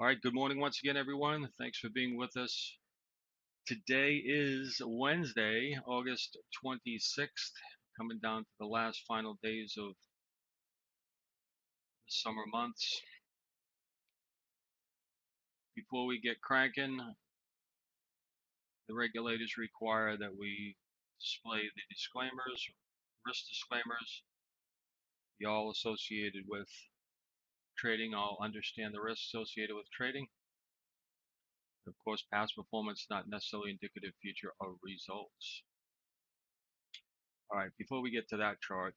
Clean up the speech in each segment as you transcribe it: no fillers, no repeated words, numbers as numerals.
All right, good morning once again, everyone. Thanks for being with us. Today is Wednesday, August 26th, coming down to the last final days of the summer months. Before we get cranking, the regulators require that we display the disclaimers, risk disclaimers. Y'all associated with trading, all understand the risks associated with trading. Of course, past performance not necessarily indicative future of results. All right, before we get to that chart,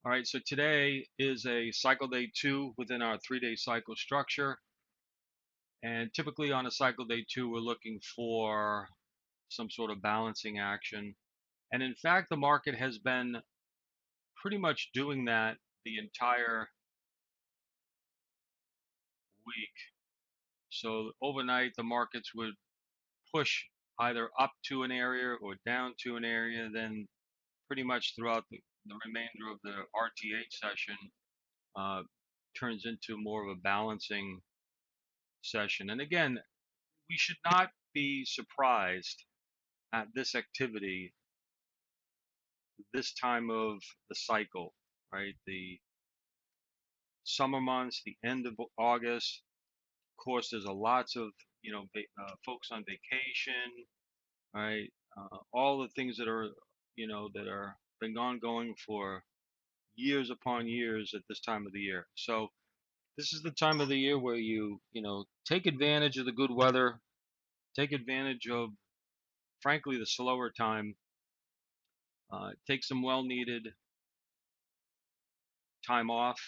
all right, so today is a cycle day 2 within our 3-day cycle structure. And typically on a cycle day 2, we're looking for some sort of balancing action. And in fact, the market has been pretty much doing that the entire week. So overnight, the markets would push either up to an area or down to an area. Then pretty much throughout the remainder of the RTH session turns into more of a balancing session. And again, we should not be surprised at this activity this time of the cycle, right? The summer months, the end of August. Of course, there's a lots of folks on vacation, right? All the things that are that are been ongoing for years upon years at this time of the year. So this is the time of the year where you take advantage of the good weather, take advantage of frankly the slower time. Take some well-needed time off.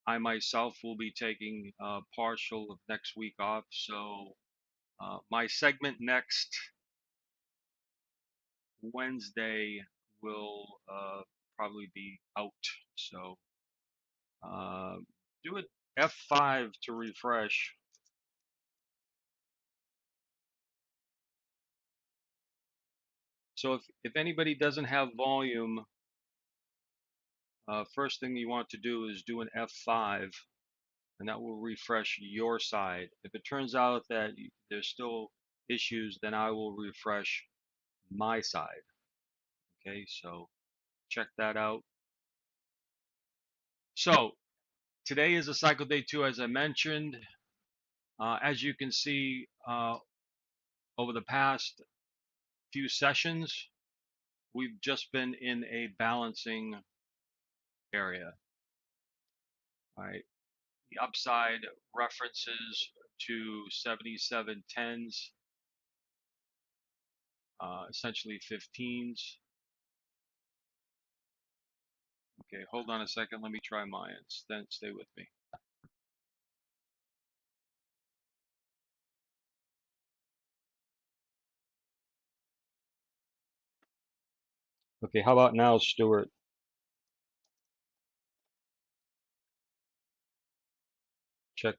I myself will be taking partial of next week off, so my segment next Wednesday will probably be out. So do it F5 to refresh. So if anybody doesn't have volume, first thing you want to do is do an F5, and that will refresh your side. If it turns out that there's still issues, then I will refresh my side. Okay, so check that out. So today is a cycle day 2, as I mentioned. As you can see, over the past few sessions, we've just been in a balancing area. All right, the upside references to 7710s, essentially 15s. Okay, hold on a second. Let me try mine. Then stay with me. Okay, how about now, Stuart? Check,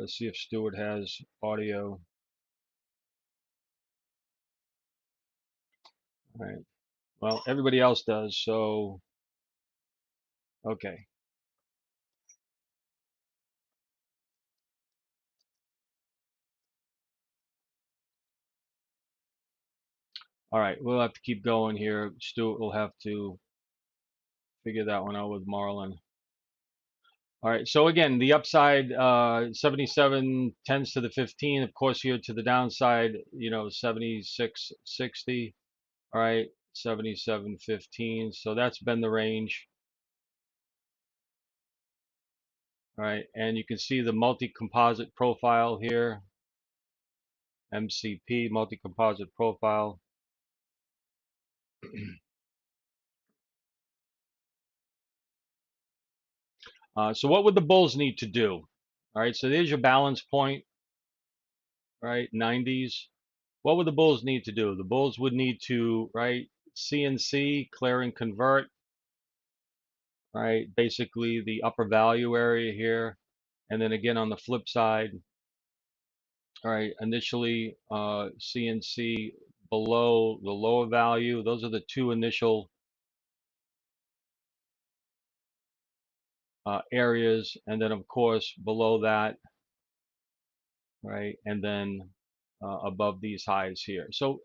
see if Stuart has audio. All right. Well, everybody else does, so okay. All right, we'll have to keep going here. Stuart will have to figure that one out with Marlon. All right, so again, the upside 77 tends to the 15, of course, here to the downside, 76.60. All right, 77.15. So that's been the range. All right, and you can see the multi-composite profile here, MCP, multi-composite profile. So what would the bulls need to do? All right, so there's your balance point, right, 90s. What would the bulls need to do? The bulls would need to, right, CNC, clear and convert, right, basically the upper value area here. And then again on the flip side, all right, initially CNC below the lower value. Those are the two initial areas, and then of course below that, right, and then above these highs here. So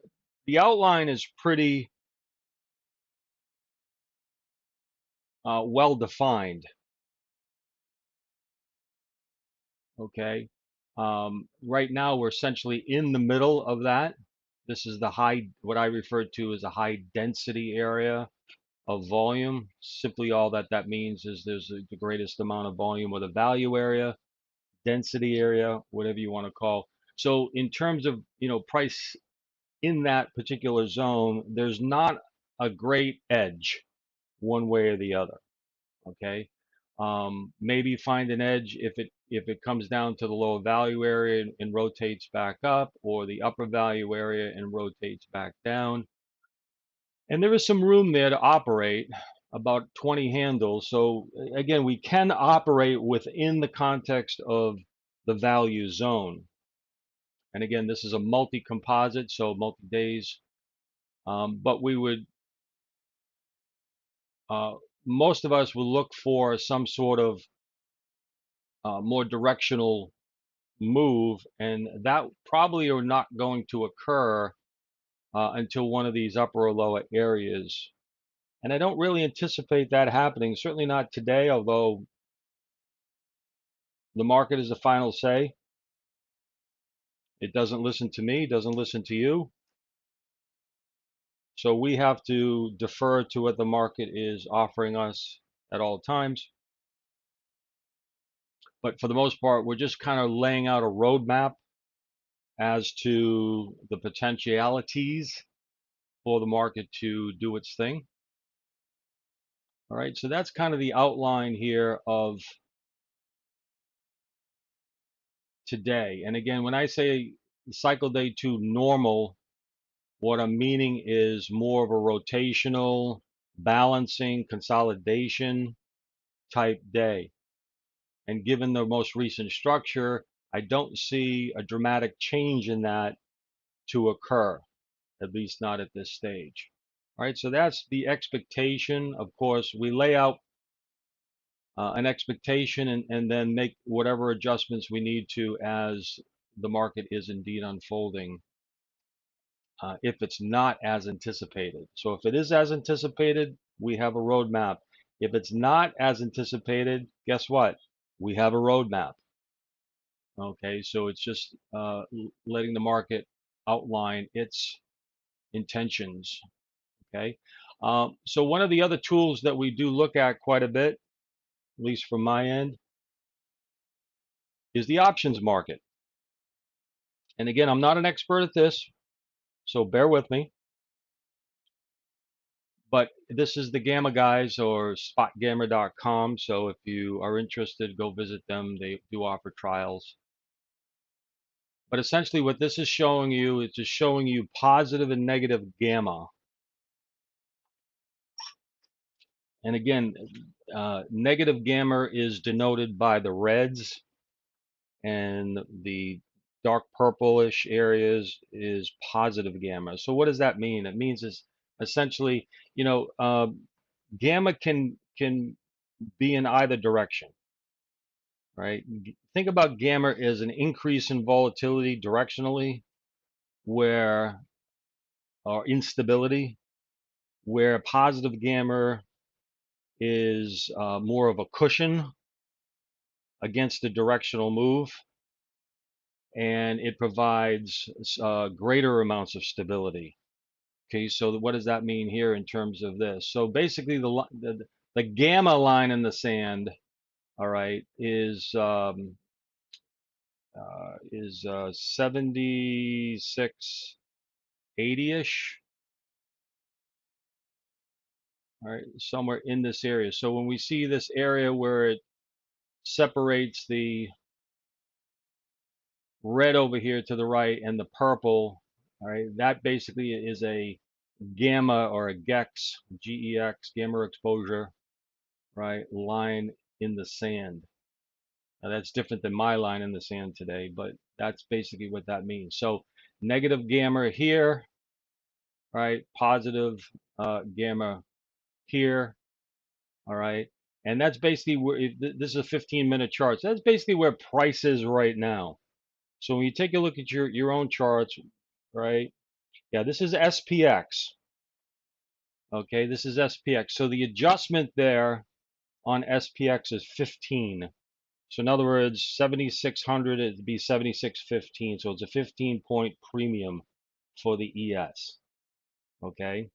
the outline is pretty well defined. Okay. Right now we're essentially in the middle of that. This is the high, what I refer to as a high density area of volume. Simply all that means is there's the greatest amount of volume, or the value area, density area, whatever you want to call. So in terms of, price in that particular zone, there's not a great edge one way or the other. Okay. Maybe find an edge if it comes down to the lower value area and rotates back up, or the upper value area and rotates back down. And there is some room there to operate, about 20 handles. So again, we can operate within the context of the value zone. And again, this is a multi-composite, so multi-days. But we would, most of us will look for some sort of more directional move, and that probably are not going to occur until one of these upper or lower areas. And I don't really anticipate that happening, certainly not today, although the market is the final say. It doesn't listen to me, doesn't listen to you. So we have to defer to what the market is offering us at all times. But for the most part, we're just kind of laying out a roadmap as to the potentialities for the market to do its thing. All right, so that's kind of the outline here of today. And again, when I say cycle day 2 normal, what I'm meaning is more of a rotational, balancing, consolidation type day. And given the most recent structure, I don't see a dramatic change in that to occur, at least not at this stage. All right, so that's the expectation. Of course, we lay out an expectation and then make whatever adjustments we need to as the market is indeed unfolding, if it's not as anticipated. So if it is as anticipated, we have a roadmap. If it's not as anticipated, guess what? We have a roadmap. Okay, so it's just letting the market outline its intentions. Okay, so one of the other tools that we do look at quite a bit, at least from my end, is the options market. And again, I'm not an expert at this, so bear with me. But this is the Gamma guys, or spotgamma.com. So if you are interested, go visit them. They do offer trials. But essentially what this is showing you is just showing you positive and negative gamma. And again, negative gamma is denoted by the reds, and the dark purplish areas is positive gamma. So what does that mean? It means is essentially, gamma can be in either direction, right? Think about gamma as an increase in volatility directionally, or instability, where positive gamma is more of a cushion against the directional move, and it provides greater amounts of stability. Okay, so what does that mean here in terms of this? So basically, the gamma line in the sand, all right, is 7680-ish, all right, somewhere in this area. So when we see this area where it separates the red over here to the right and the purple, all right, that basically is a gamma, or a GEX, G-E-X, gamma exposure, right, line in the sand. Now that's different than my line in the sand today, but that's basically what that means. So negative gamma here, right, positive gamma here, all right. And that's basically where this is a 15-minute chart. So that's basically where price is right now. So when you take a look at your own charts, right? Yeah, this is SPX. Okay, this is SPX. So the adjustment there on SPX is 15. So in other words, 7,600 it'd be 7,615. So it's a 15-point premium for the ES. Okay.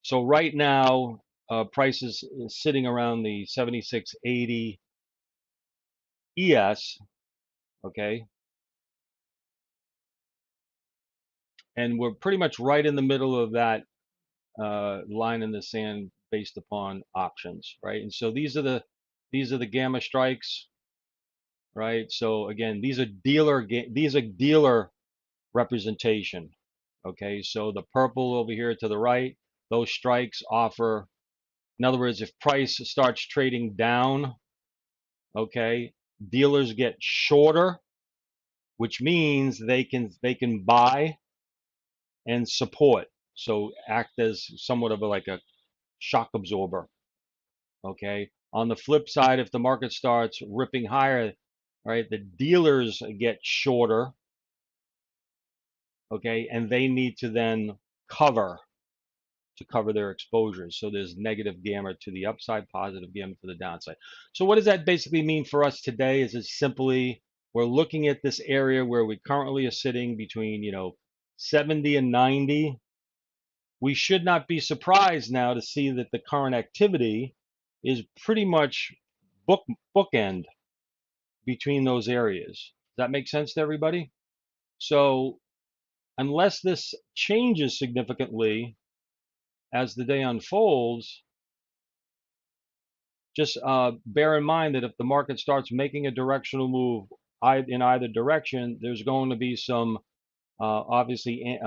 So right now, price is sitting around the 7680 ES. Okay. And we're pretty much right in the middle of that line in the sand based upon options, right? And so these are the gamma strikes, right? So again, these are dealer representation. Okay, so the purple over here to the right, those strikes offer, in other words, if price starts trading down, okay, dealers get shorter, which means they can buy and support. So act as somewhat of like a shock absorber. Okay. On the flip side, if the market starts ripping higher, right, the dealers get shorter. Okay, and they need to then cover to cover their exposures. So there's negative gamma to the upside, positive gamma to the downside. So what does that basically mean for us today? Is it simply we're looking at this area where we currently are sitting between 70 and 90. We should not be surprised now to see that the current activity is pretty much bookend between those areas. Does that make sense to everybody? So unless this changes significantly as the day unfolds, just bear in mind that if the market starts making a directional move in either direction, there's going to be some obviously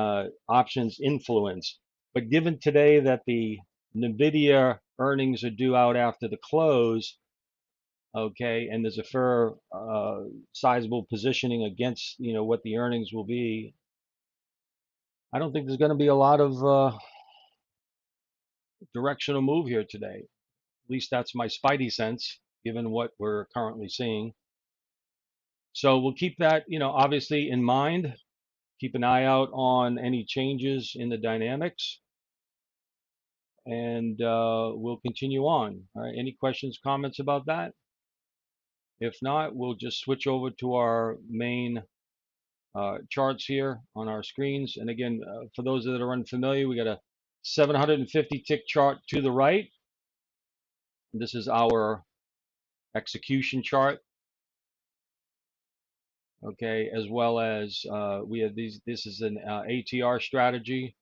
options influence. But given today that the NVIDIA earnings are due out after the close, okay, and there's a fair sizable positioning against what the earnings will be, I don't think there's going to be a lot of directional move here today. At least that's my spidey sense, given what we're currently seeing. So we'll keep that, obviously in mind. Keep an eye out on any changes in the dynamics, and we'll continue on. All right. Any questions, comments about that? If not, we'll just switch over to our main charts here on our screens. And again, for those that are unfamiliar, we got a 750 tick chart to the right. This is our execution chart. Okay, as well as we have these. This is an ATR strategy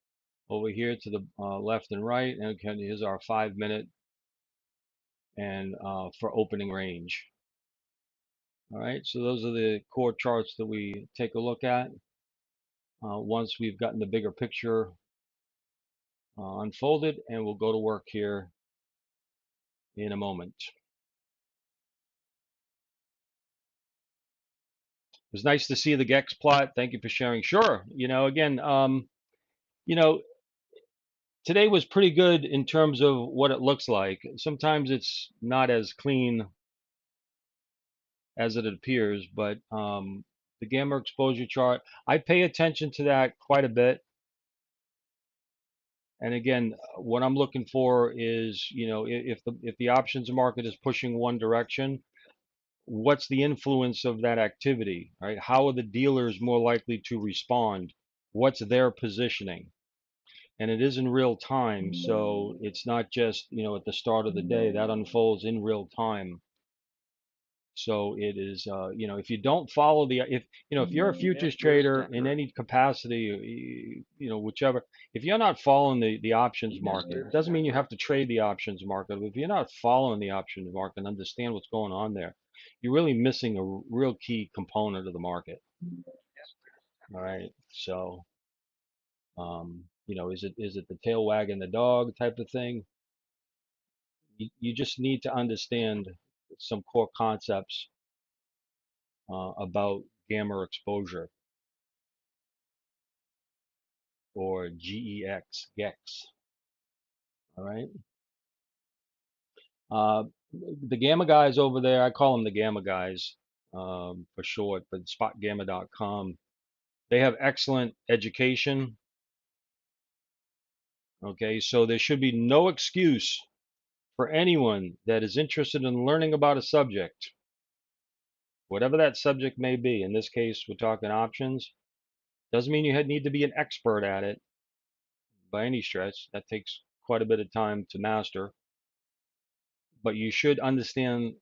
over here to the left and right. And okay, here's our 5-minute and for opening range. All right, so those are the core charts that we take a look at once we've gotten the bigger picture unfolded, and we'll go to work here in a moment. It was nice to see the GEX plot. Thank you for sharing. Sure. Again, today was pretty good in terms of what it looks like. Sometimes it's not as clean as it appears, but the gamma exposure chart, I pay attention to that quite a bit. And again, what I'm looking for is, if the options market is pushing one direction, what's the influence of that activity, right? How are the dealers more likely to respond? What's their positioning? And it is in real time, so it's not just at the start of the day. That unfolds in real time. So it is, if you don't follow if you're a futures trader in any capacity, whichever, if you're not following the options market, it doesn't mean you have to trade the options market. If you're not following the options market and understand what's going on there, you're really missing a real key component of the market. All right. So, is it the tail wagging the dog type of thing? You just need to understand some core concepts about gamma exposure, or GEX, GEX. All right. Uh, the Gamma guys over there, I call them the Gamma guys for short, but spotgamma.com. They have excellent education. Okay, so there should be no excuse for anyone that is interested in learning about a subject, whatever that subject may be. In this case, we're talking options. Doesn't mean you need to be an expert at it by any stretch. That takes quite a bit of time to master, but you should understand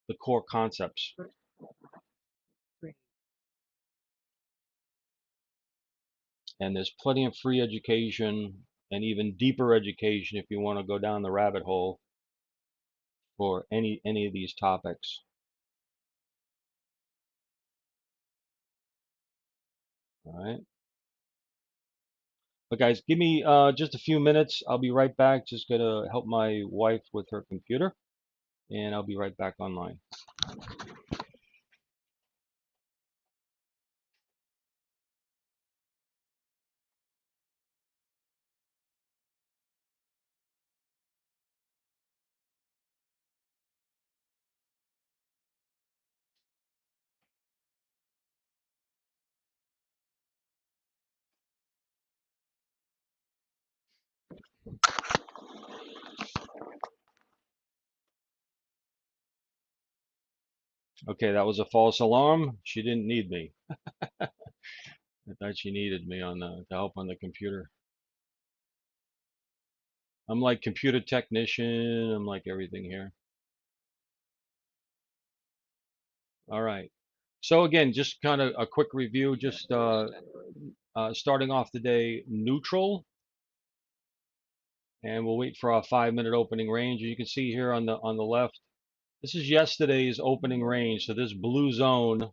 the core concepts. And there's plenty of free education and even deeper education if you want to go down the rabbit hole for any of these topics. All right. But guys, give me just a few minutes. I'll be right back. Just gonna help my wife with her computer, and I'll be right back online. Okay, that was a false alarm. She didn't need me. I thought she needed me on the to help on the computer. I'm like computer technician. I'm like everything here. All right. So again, just kind of a quick review. Just starting off the day neutral, and we'll wait for our 5-minute opening range. You can see here on the left, this is yesterday's opening range. So this blue zone,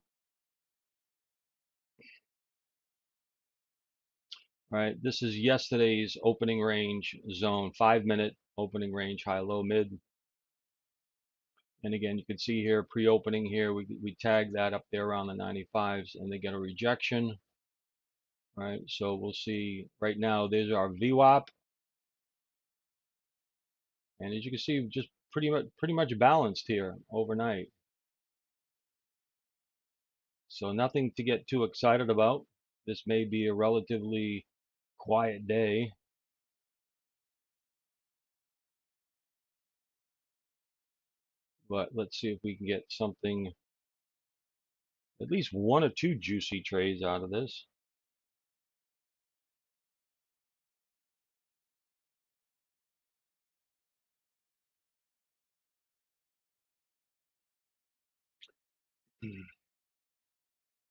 right? This is yesterday's opening range zone, 5-minute opening range, high, low, mid. And again, you can see here pre-opening here, we tag that up there around the 95s, and they get a rejection. Right, so we'll see right now. There's our VWAP, and as you can see, just pretty much balanced here overnight. So nothing to get too excited about. This may be a relatively quiet day. But let's see if we can get something, at least one or two juicy trades out of this.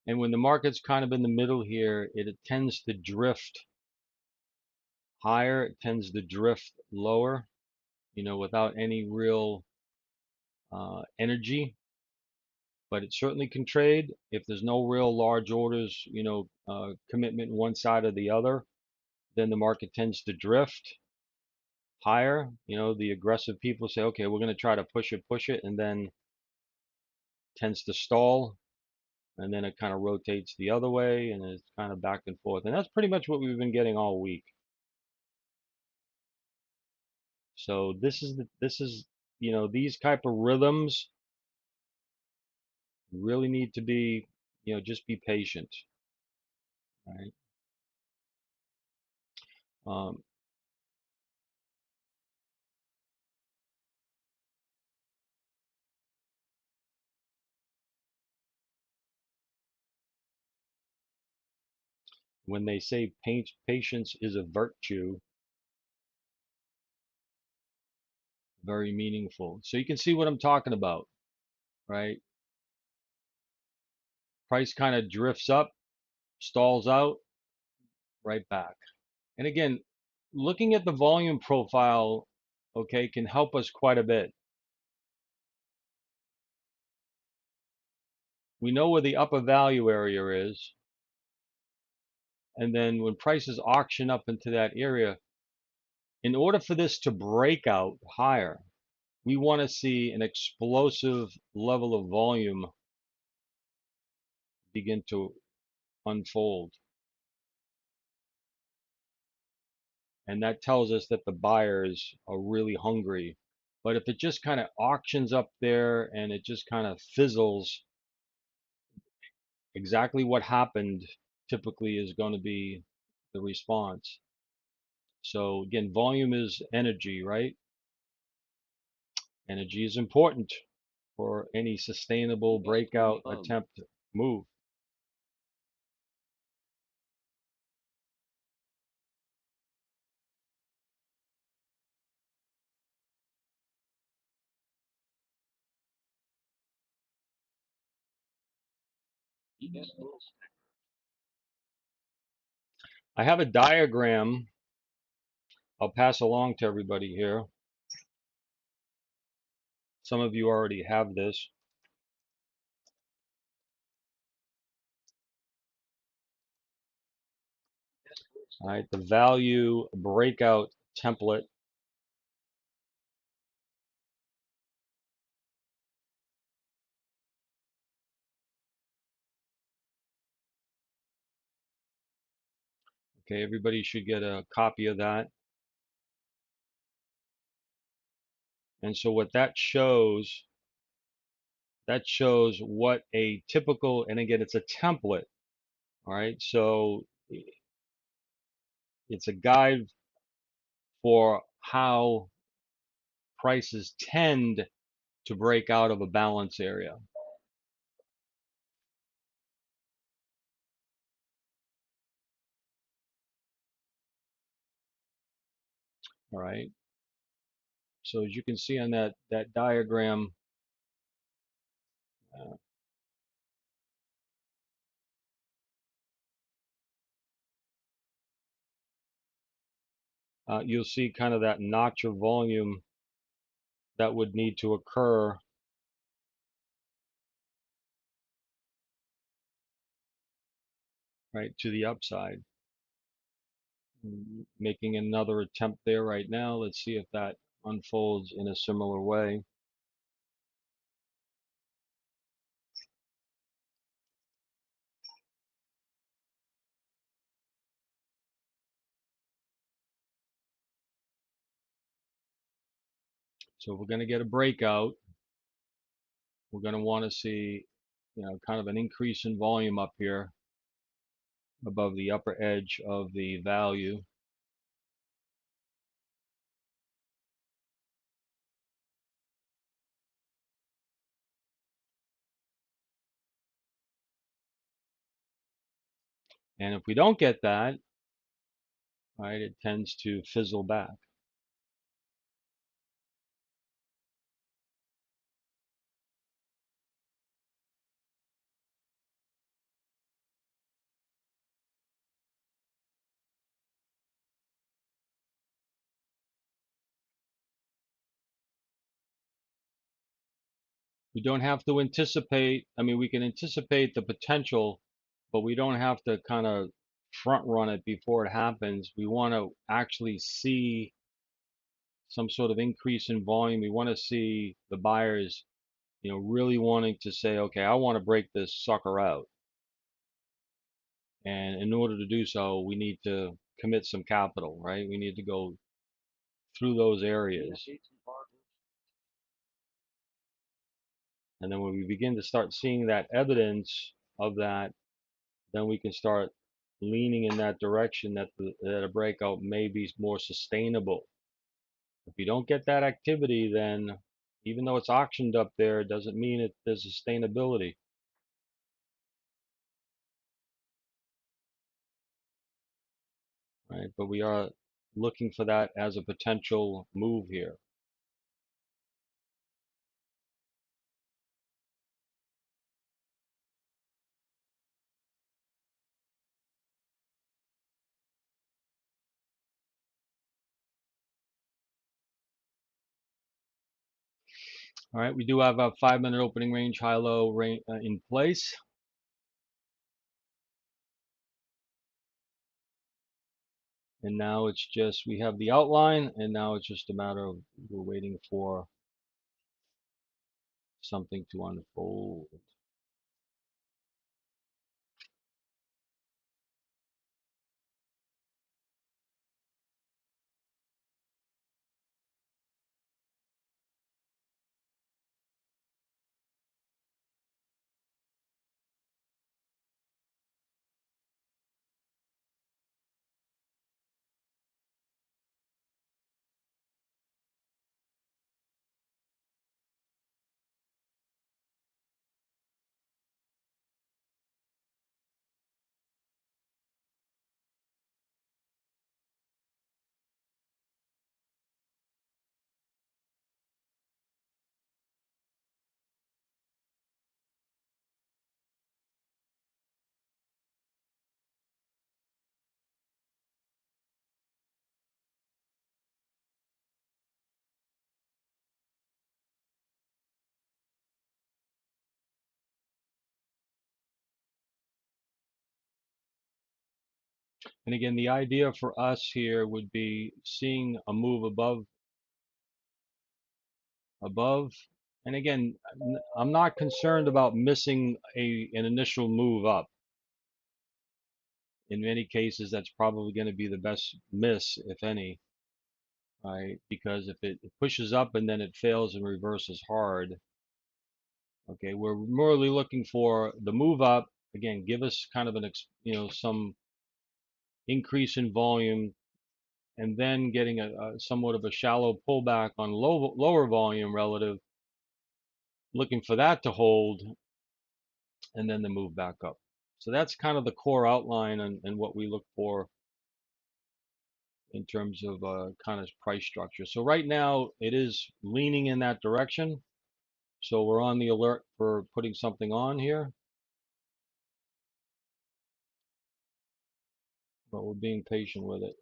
And when the market's kind of in the middle here, it tends to drift higher, it tends to drift lower, without any real energy. But it certainly can trade if there's no real large orders, commitment one side or the other. Then the market tends to drift higher. The aggressive people say, okay, we're going to try to push it, and then tends to stall, and then it kind of rotates the other way, and it's kind of back and forth. And that's pretty much what we've been getting all week. So this is these type of rhythms really need to be, just be patient, right? Um, when they say patience is a virtue, very meaningful. So you can see what I'm talking about, right? Price kind of drifts up, stalls out, right back. And again, looking at the volume profile, okay, can help us quite a bit. We know where the upper value area is. And then when prices auction up into that area, in order for this to break out higher, we want to see an explosive level of volume begin to unfold. And that tells us that the buyers are really hungry But if it just kind of auctions up there and it just kind of fizzles, exactly what happened typically is going to be the response. So again, volume is energy, right? Energy is important for any sustainable breakout attempt move. I have a diagram I'll pass along to everybody here. Some of you already have this. All right, the value breakout template. Okay, everybody should get a copy of that. And so what that shows what a typical, and again, it's a template. All right, so it's a guide for how prices tend to break out of a balance area. All right, so as you can see on that diagram, you'll see kind of that notch of volume that would need to occur right to the upside. Making another attempt there right now. Let's see if that unfolds in a similar way. So if we're going to get a breakout, we're going to want to see, kind of an increase in volume up here above the upper edge of the value. And if we don't get that, right, it tends to fizzle back. We don't have to anticipate, I mean, we can anticipate the potential, but we don't have to kind of front run it before it happens. We want to actually see some sort of increase in volume. We want to see the buyers, really wanting to say, okay, I want to break this sucker out. And in order to do so, we need to commit some capital, right? We need to go through those areas. And then when we begin to start seeing that evidence of that, then we can start leaning in that direction that a breakout may be more sustainable. If you don't get that activity, then even though it's auctioned up there, it doesn't mean there's sustainability. Right? But we are looking for that as a potential move here. All right, we do have a 5-minute opening range, high-low range in place. And now it's just, we have the outline, and now it's just a matter of we're waiting for something to unfold. And again, the idea for us here would be seeing a move above. And again, I'm not concerned about missing an initial move up. In many cases, that's probably going to be the best miss, if any, right? Because if it pushes up and then it fails and reverses hard, okay, we're merely looking for the move up. Again, give us kind of some increase in volume, and then getting a somewhat of a shallow pullback on lower volume relative, looking for that to hold, and then the move back up. So that's kind of the core outline and what we look for in terms of kind of price structure. So right now it is leaning in that direction. So we're on the alert for putting something on here, but we're being patient with it.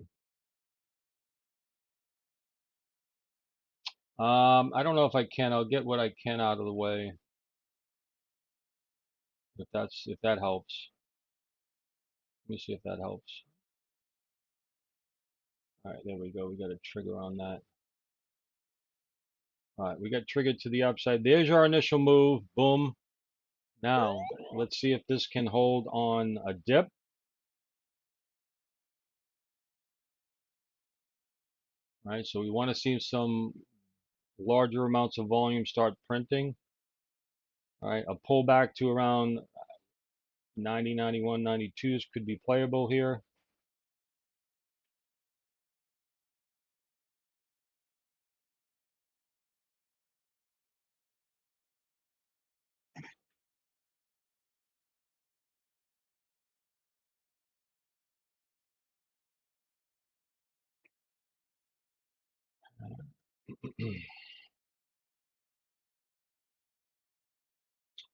I don't know if I can. I'll get what I can out of the way, if that helps. Let me see if that helps. All right, there we go. We got a trigger on that. All right, we got triggered to the upside. There's our initial move. Boom. Now, let's see if this can hold on a dip. All right, so we want to see some larger amounts of volume start printing. All right, a pullback to around 90, 91, 92s could be playable here.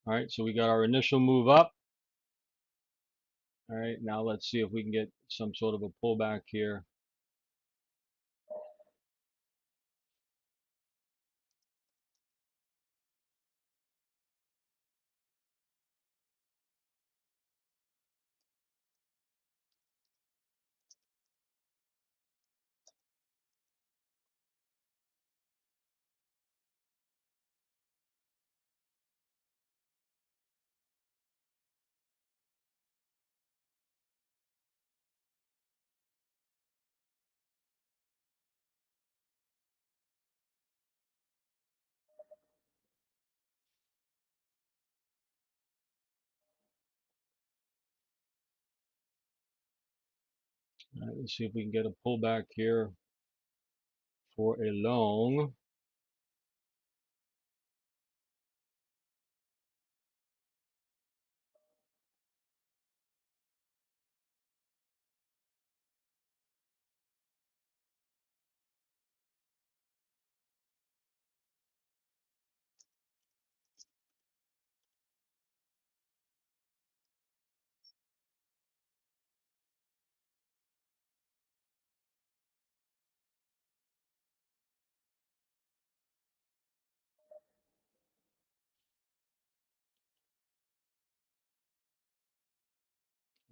All right, so we got our initial move up. All right, now let's see if we can get some sort of a pullback here. All right, let's see if we can get a pullback here for a long.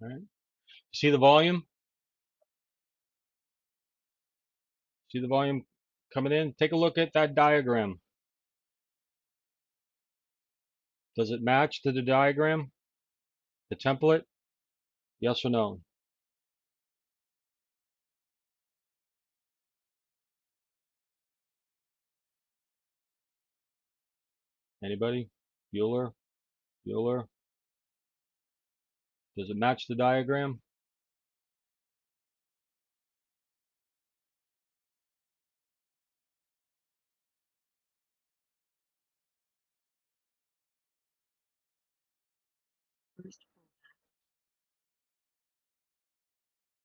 All right, see the volume? See the volume coming in? Take a look at that diagram. Does it match to the diagram? The template? Yes or no? Anybody? Bueller? Bueller? Does it match the diagram?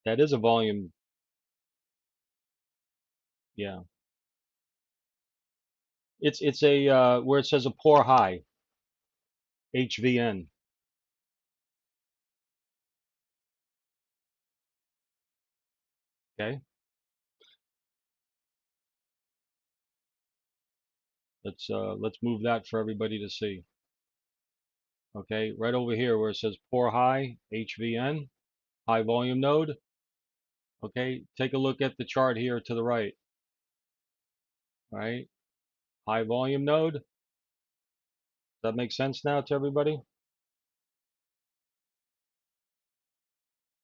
That is a volume. Yeah. It's a where it says a poor high, HVN. Okay. Let's move that for everybody to see. Okay, right over here where it says poor high, HVN, high volume node. Okay, take a look at the chart here to the right. Right, high volume node. Does that make sense now to everybody?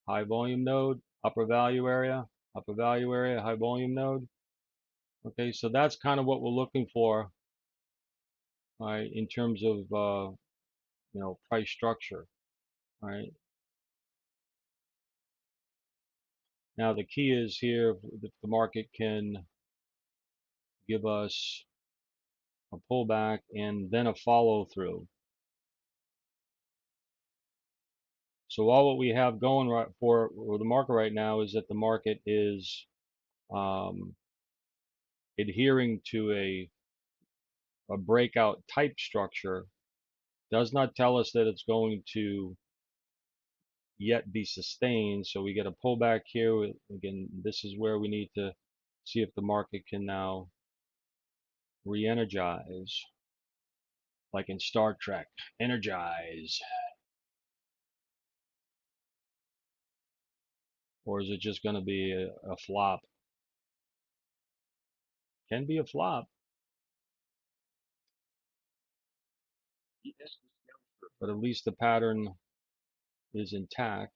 High volume node, upper value area, high volume node. Okay, so that's kind of what we're looking for, right, in terms of price structure, right? Now the key is here if the market can give us a pullback and then a follow through. So all what we have going right for the market right now is that the market is adhering to a breakout type structure. Does not tell us that it's going to yet be sustained. So we get a pullback here. Again, this is where we need to see if the market can now re-energize, like in Star Trek, energize. Or is it just going to be a flop? Can be a flop. But at least the pattern is intact.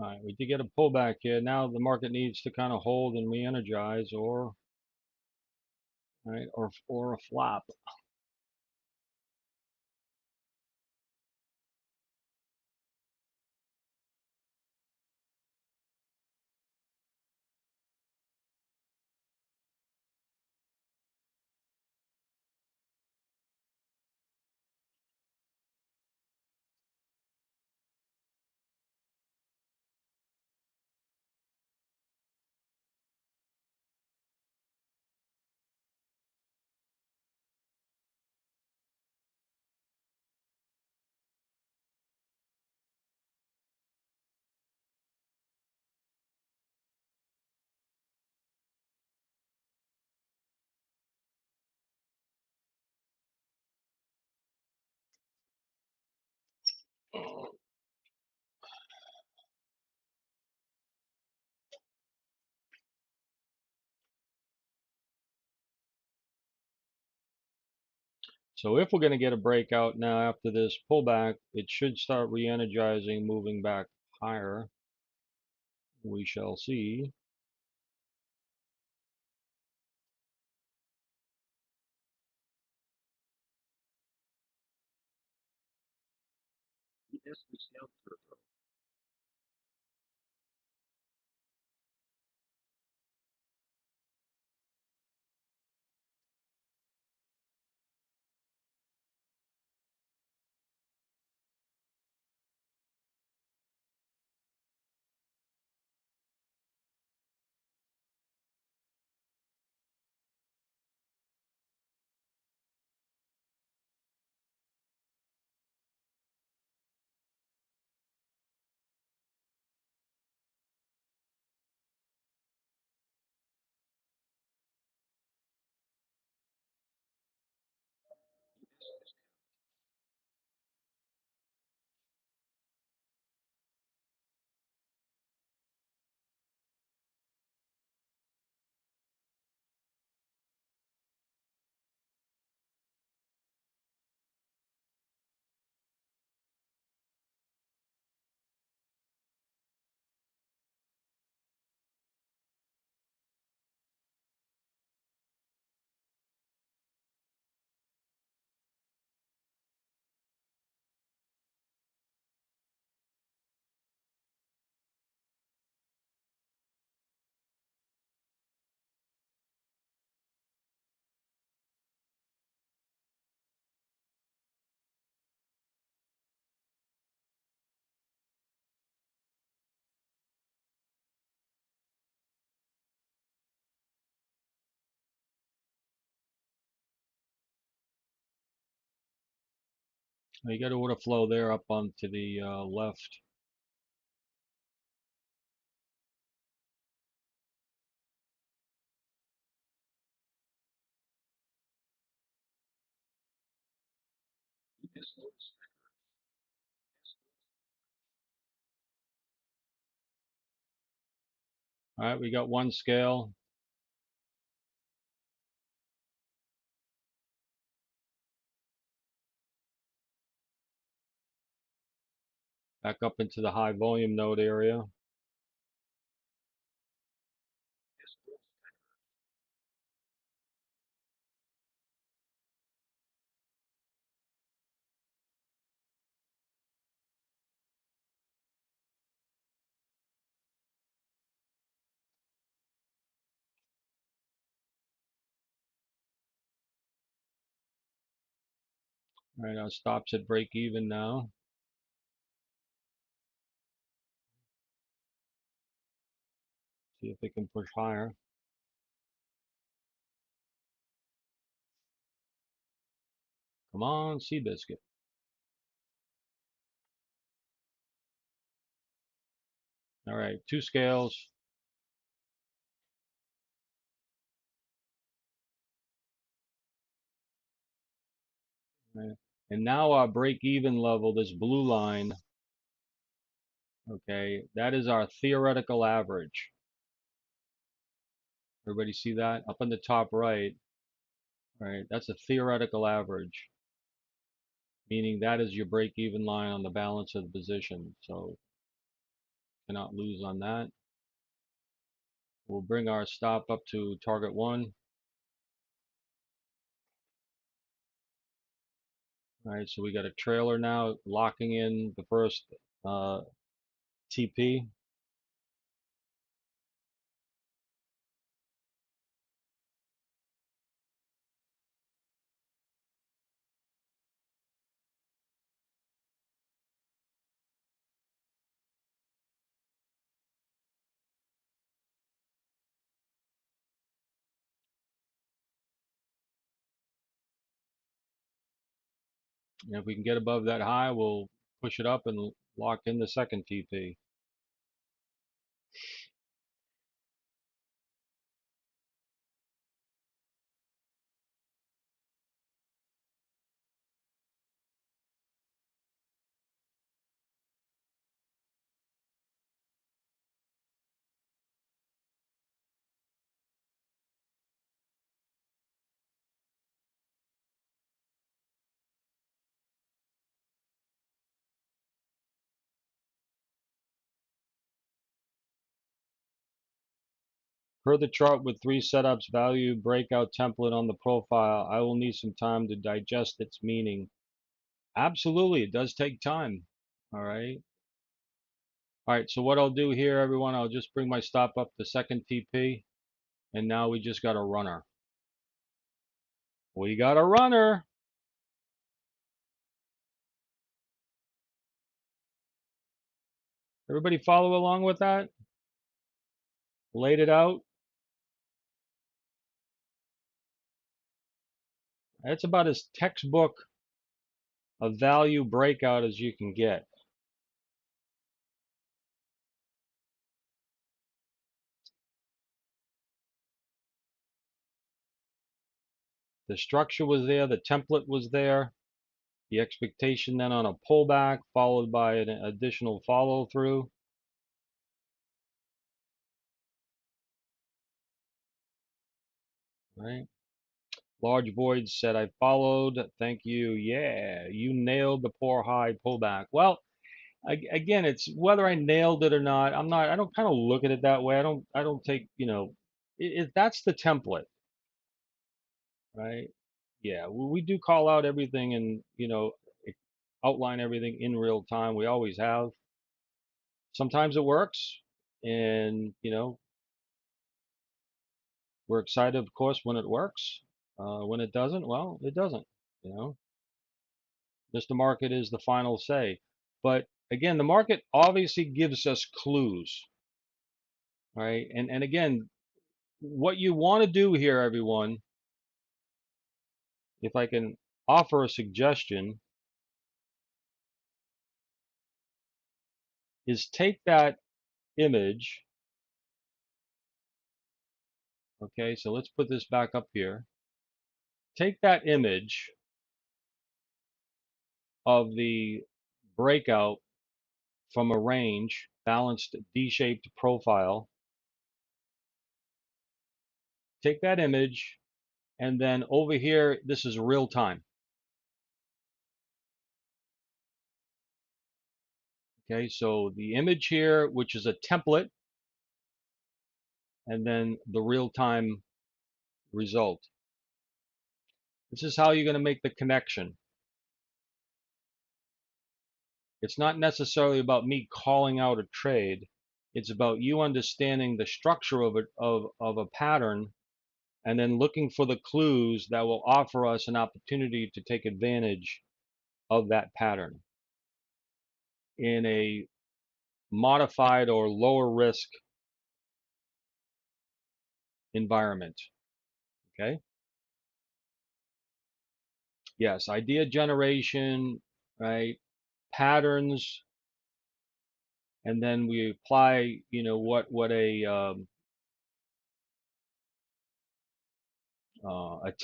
All right, we did get a pullback here. Now the market needs to kind of hold and re-energize, or right, or a flop. So if we're going to get a breakout now after this pullback, it should start re-energizing, moving back higher. We shall see. You got order flow there up onto the left. All right, we got one scale. Back up into the high volume node area. All right, our stops at break even now. See if they can push higher. Come on, Seabiscuit. All right, two scales. Right. And now our break even level, this blue line, okay, that is our theoretical average. Everybody see that? Up in the top right, right? That's a theoretical average, meaning that is your break even line on the balance of the position. So cannot lose on that. We'll bring our stop up to target 1. All right, so we got a trailer now locking in the first TP. And if we can get above that high, we'll push it up and lock in the second TP. Per the chart with 3 setups, value breakout template on the profile, I will need some time to digest its meaning. Absolutely, it does take time. All right. All right, so what I'll do here, everyone, I'll just bring my stop up to second TP, and now we just got a runner. We got a runner. Everybody follow along with that? Laid it out. That's about as textbook a value breakout as you can get. The structure was there, the template was there, the expectation then on a pullback followed by an additional follow through. Right? Large void said, I followed. Thank you. Yeah, you nailed the poor high pullback. Well, again, it's whether I nailed it or not. I don't kind of look at it that way. I don't take, that's the template, right? Yeah, we do call out everything and, outline everything in real time. We always have. Sometimes it works, and, we're excited, of course, when it works. When it doesn't, well, it doesn't, you know. Mr. Market is the final say. But again, the market obviously gives us clues, right? And again, what you want to do here, everyone, if I can offer a suggestion, is take that image. Okay, so let's put this back up here. Take that image of the breakout from a range, balanced D-shaped profile. Take that image, and then over here, this is real time. Okay, so the image here, which is a template, and then the real time result. This is how you're going to make the connection. It's not necessarily about me calling out a trade. It's about you understanding the structure of a pattern, and then looking for the clues that will offer us an opportunity to take advantage of that pattern in a modified or lower risk environment. Okay? Yes, idea generation, right? Patterns, and then we apply, what a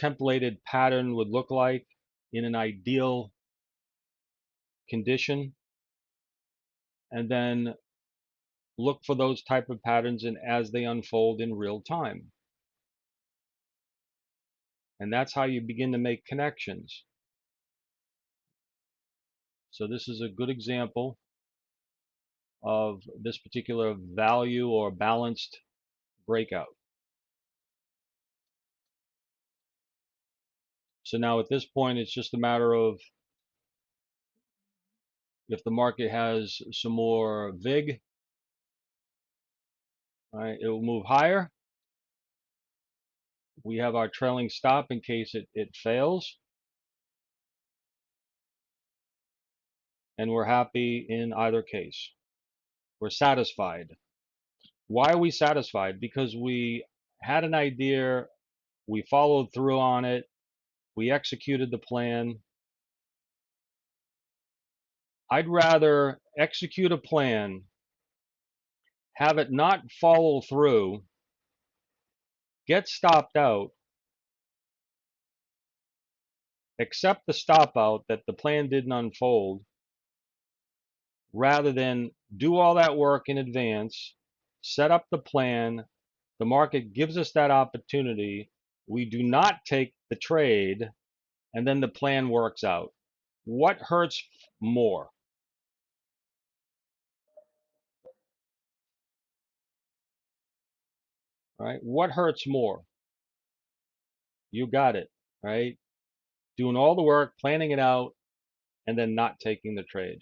templated pattern would look like in an ideal condition, and then look for those type of patterns and as they unfold in real time. And that's how you begin to make connections. So this is a good example of this particular value or balanced breakout. So now at this point, it's just a matter of if the market has some more VIG, right, it will move higher. We have our trailing stop in case it fails. And we're happy in either case. We're satisfied. Why are we satisfied? Because we had an idea, we followed through on it, we executed the plan. I'd rather execute a plan, have it not follow through, get stopped out, accept the stop out that the plan didn't unfold, rather than do all that work in advance, set up the plan, the market gives us that opportunity, we do not take the trade, and then the plan works out. What hurts more? Right? What hurts more? You got it, right? Doing all the work, planning it out, and then not taking the trade.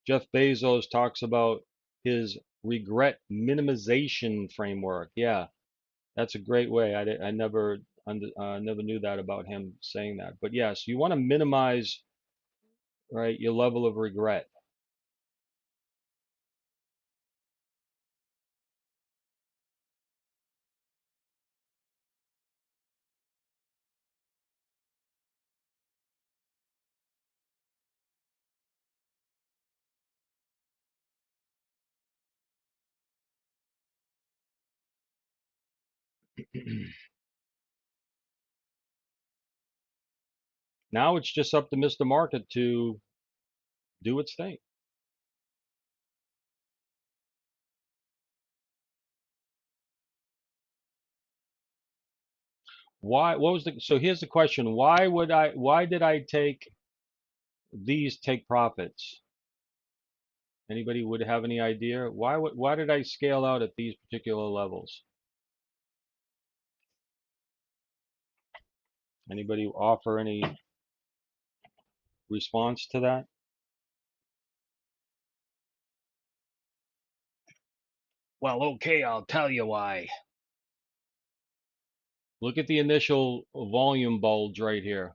Jeff Bezos talks about his regret minimization framework. Yeah, that's a great way. I never knew that about him saying that. But yes, you want to minimize, right, your level of regret. Now it's just up to Mr. Market to do its thing. Why? What was the? So here's the question: Why did I take these take profits? Anybody would have any idea? Why did I scale out at these particular levels? Anybody offer any response to that? Well, okay, I'll tell you why. Look at the initial volume bulge right here.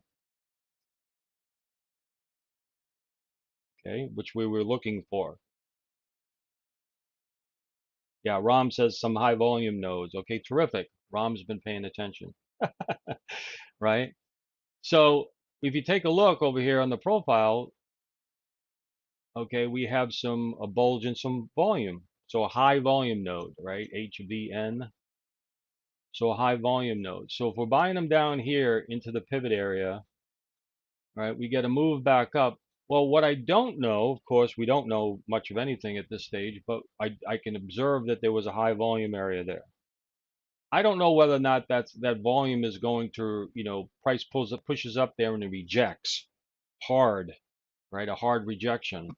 Okay, which we were looking for. Yeah, Rom says some high volume nodes. Okay, terrific. Rom's been paying attention. Right? So if you take a look over here on the profile, okay, we have a bulge and some volume. So a high volume node, right? HVN. So a high volume node. So if we're buying them down here into the pivot area, right, we get a move back up. Well, what I don't know, of course, we don't know much of anything at this stage, but I can observe that there was a high volume area there. I don't know whether or not that volume is going to, price pushes up there and it rejects hard, right? A hard rejection.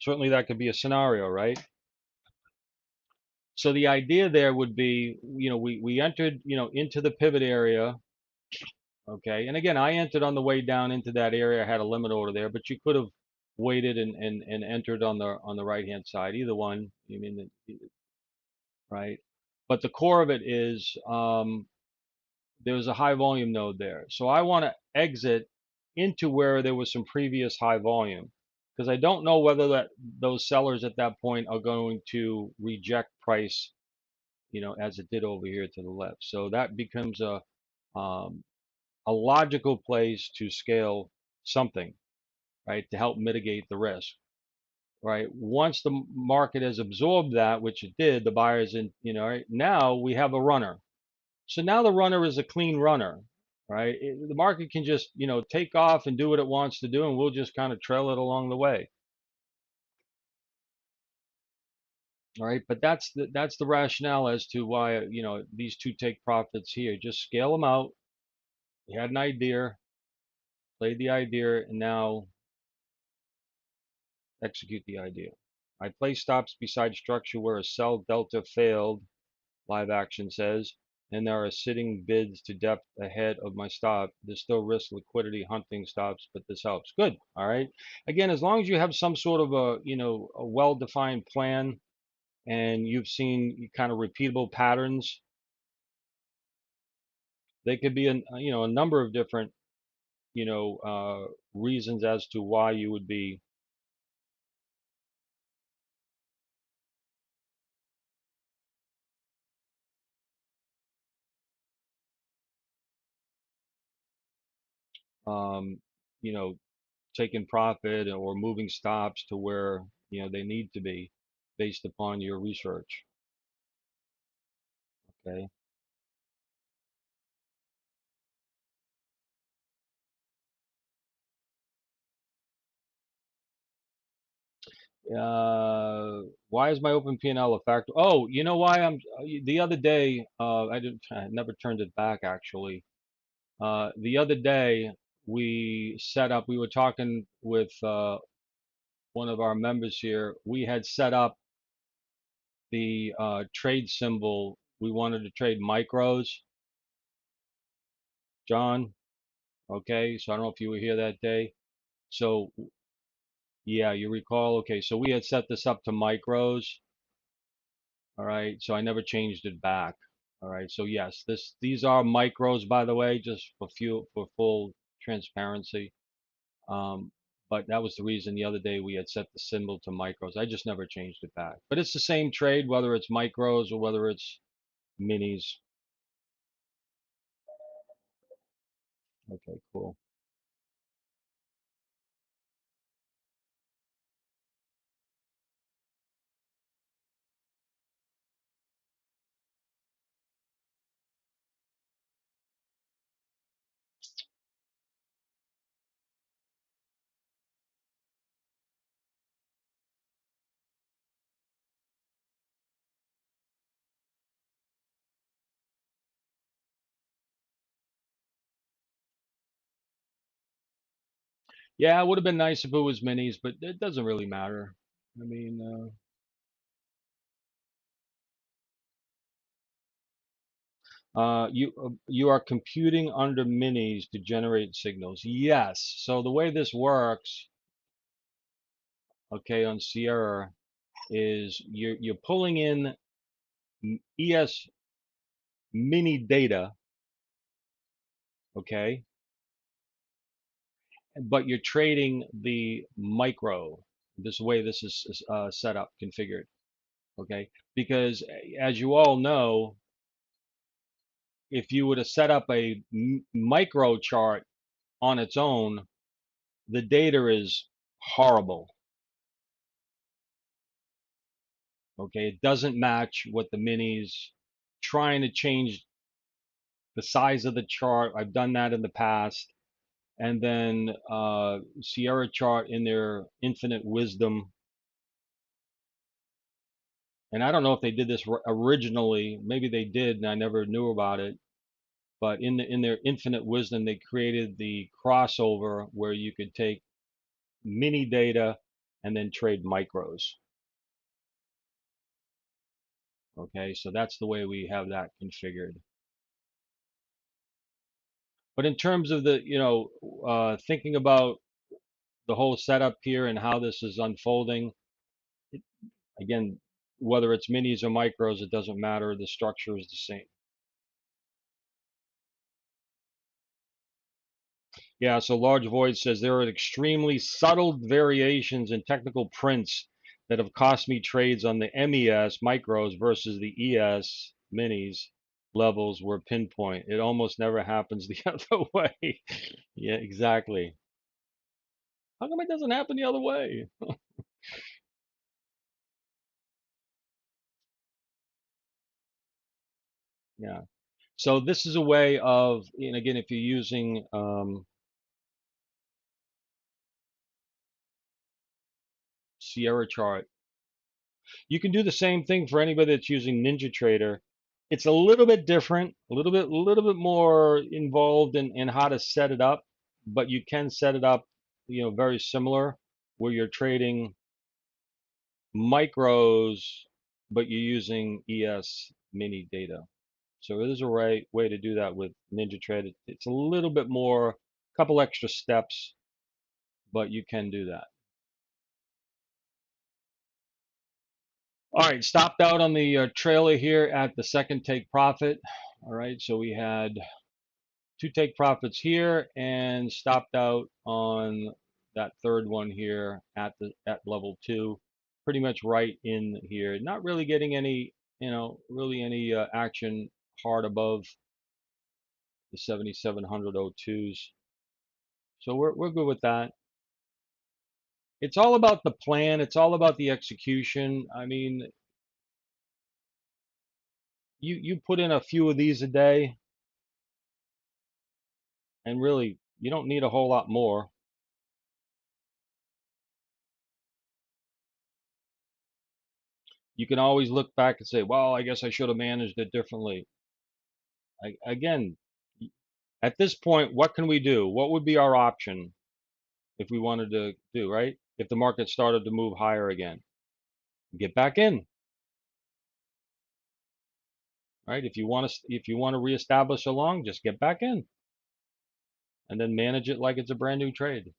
Certainly that could be a scenario, right? So the idea there would be, we entered, into the pivot area. Okay. And again, I entered on the way down into that area. I had a limit order there, but you could have waited and entered on the right hand side. Either one. You mean, right? But the core of it is, there's a high volume node there. So I want to exit into where there was some previous high volume, because I don't know whether those sellers at that point are going to reject price, as it did over here to the left. So that becomes um, a logical place to scale something, right, to help mitigate the risk, right? Once the market has absorbed that, which it did, the buyers in, right, now we have a runner. So now the runner is a clean runner, right? The market can just, take off and do what it wants to do, and we'll just kind of trail it along the way. All right, but that's the rationale as to why, these two take profits here. Just scale them out. You had an idea, played the idea, and now execute the idea. I place stops beside structure where a sell delta failed, live action says, and there are sitting bids to depth ahead of my stop. There's still risk liquidity hunting stops, but this helps. Good. All right. Again, as long as you have some sort of a well-defined plan and you've seen kind of repeatable patterns, they could be a number of different, reasons as to why you would be um, you know, taking profit or moving stops to where they need to be based upon your research. Okay. Why is my open P&L a factor? Oh, you know why I'm the other day, I never turned it back actually. The other day we were talking with one of our members here. We had set up the trade symbol. We wanted to trade micros, John. Okay, so I don't know if you were here that day. So yeah, you recall. Okay, so we had set this up to micros. All right, so I never changed it back. All right, so yes, these are micros, by the way, just for full transparency. Um, but that was the reason the other day we had set the symbol to micros. I just never changed it back. But it's the same trade, whether it's micros or whether it's minis. Okay, cool. Yeah, it would have been nice if it was minis, but it doesn't really matter. I mean, you are computing under minis to generate signals. Yes. So the way this works, okay, on Sierra is you're pulling in ES mini data, okay, but you're trading the micro. This way this is set up, configured, okay, because as you all know, if you were to set up a micro chart on its own, the data is horrible. Okay, it doesn't match what the minis trying to change the size of the chart. I've done that in the past. And then Sierra chart in their infinite wisdom. And I don't know if they did this originally. Maybe they did, and I never knew about it. But in their infinite wisdom, they created the crossover where you could take mini data and then trade micros. Okay, so that's the way we have that configured. But in terms of the, thinking about the whole setup here and how this is unfolding, it, again, whether it's minis or micros, it doesn't matter. The structure is the same. Yeah, so Large Void says there are extremely subtle variations in technical prints that have cost me trades on the MES micros versus the ES minis levels were pinpoint. It almost never happens the other way. Yeah, exactly. How come it doesn't happen the other way? Yeah. So this is a way of, and again, if you're using Sierra chart, you can do the same thing for anybody that's using NinjaTrader. It's a little bit different, a little bit more involved in how to set it up, but you can set it up, very similar, where you're trading micros, but you're using ES mini data. So there's a way to do that with NinjaTrader. It's a little bit more, a couple extra steps, but you can do that. All right, stopped out on the trailer here at the second take profit. All right, so we had two take profits here and stopped out on that third one here at level 2, pretty much right in here. Not really getting any, really any action hard above the 7,700.02s. So we're good with that. It's all about the plan. It's all about the execution. I mean, you put in a few of these a day, and really you don't need a whole lot more. You can always look back and say, well, I guess I should have managed it differently. Again, at this point, what can we do? What would be our option if we wanted to do, right? If the market started to move higher again, get back in, right? If you want to reestablish a long, just get back in and then manage it like it's a brand new trade.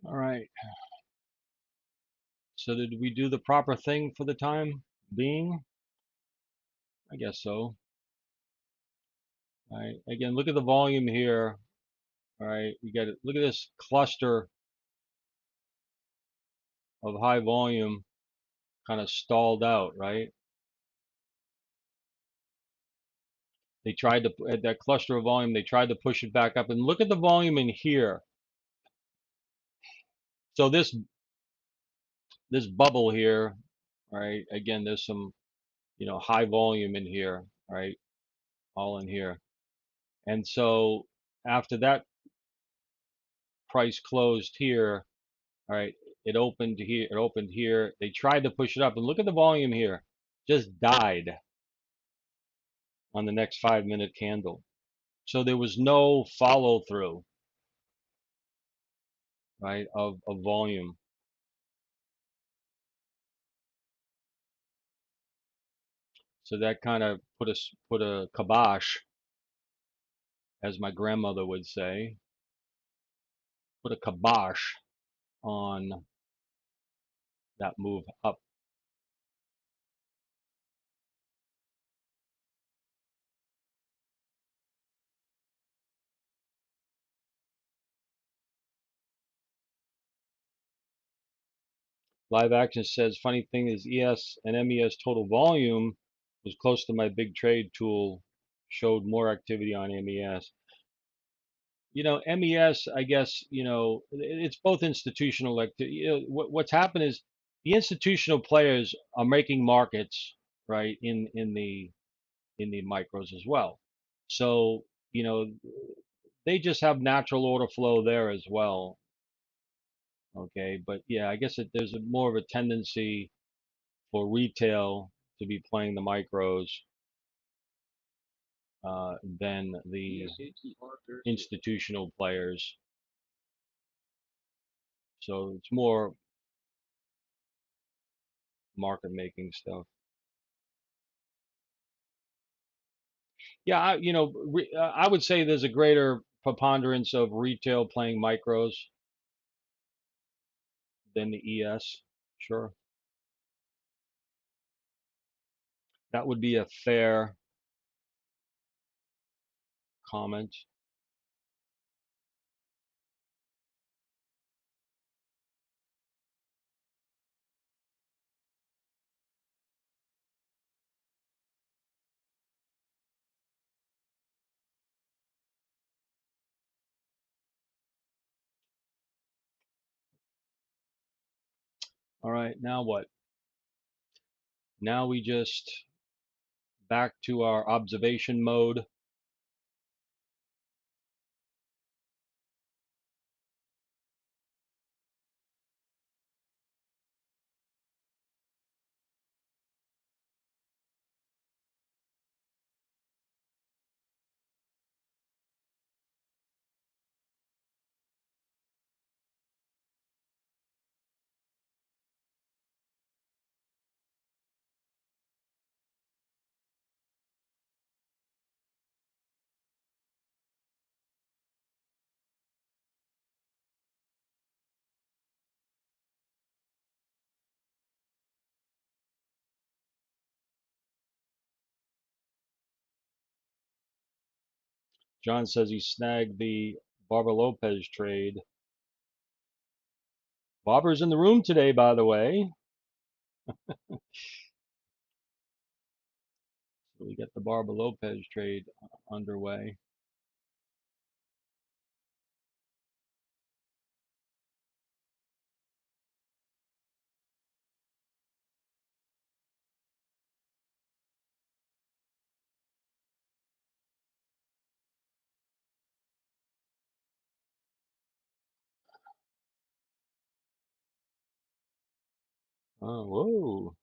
All right. So did we do the proper thing for the time being? I guess so. All right. Again, look at the volume here. All right. You got it. Look at this cluster of high volume kind of stalled out, right? They tried to, at that cluster of volume, they tried to push it back up. And look at the volume in here. So this bubble here, right? Again, there's some, high volume in here, right? All in here. And so after that price closed here, all right, it opened here, They tried to push it up, and look at the volume here. Just died on the next 5-minute candle. So there was no follow through, right, of volume. So that kind of put a kibosh, as my grandmother would say, put a kibosh on that move up. Live Action says, funny thing is ES and MES total volume was close to my big trade tool, showed more activity on MES. MES, I guess, it's both institutional. Like, what's happened is the institutional players are making markets, right, in the micros as well. So, they just have natural order flow there as well. Okay, but yeah, I guess there's more of a tendency for retail to be playing the micros than the institutional players. So it's more market making stuff. Yeah, I would say there's a greater preponderance of retail playing micros than the ES. Sure, that would be a fair comment. All right, now what? Now we just back to our observation mode. John says he snagged the Barbara Lopez trade. Barbara's in the room today, by the way. So we get the Barbara Lopez trade underway. Oh,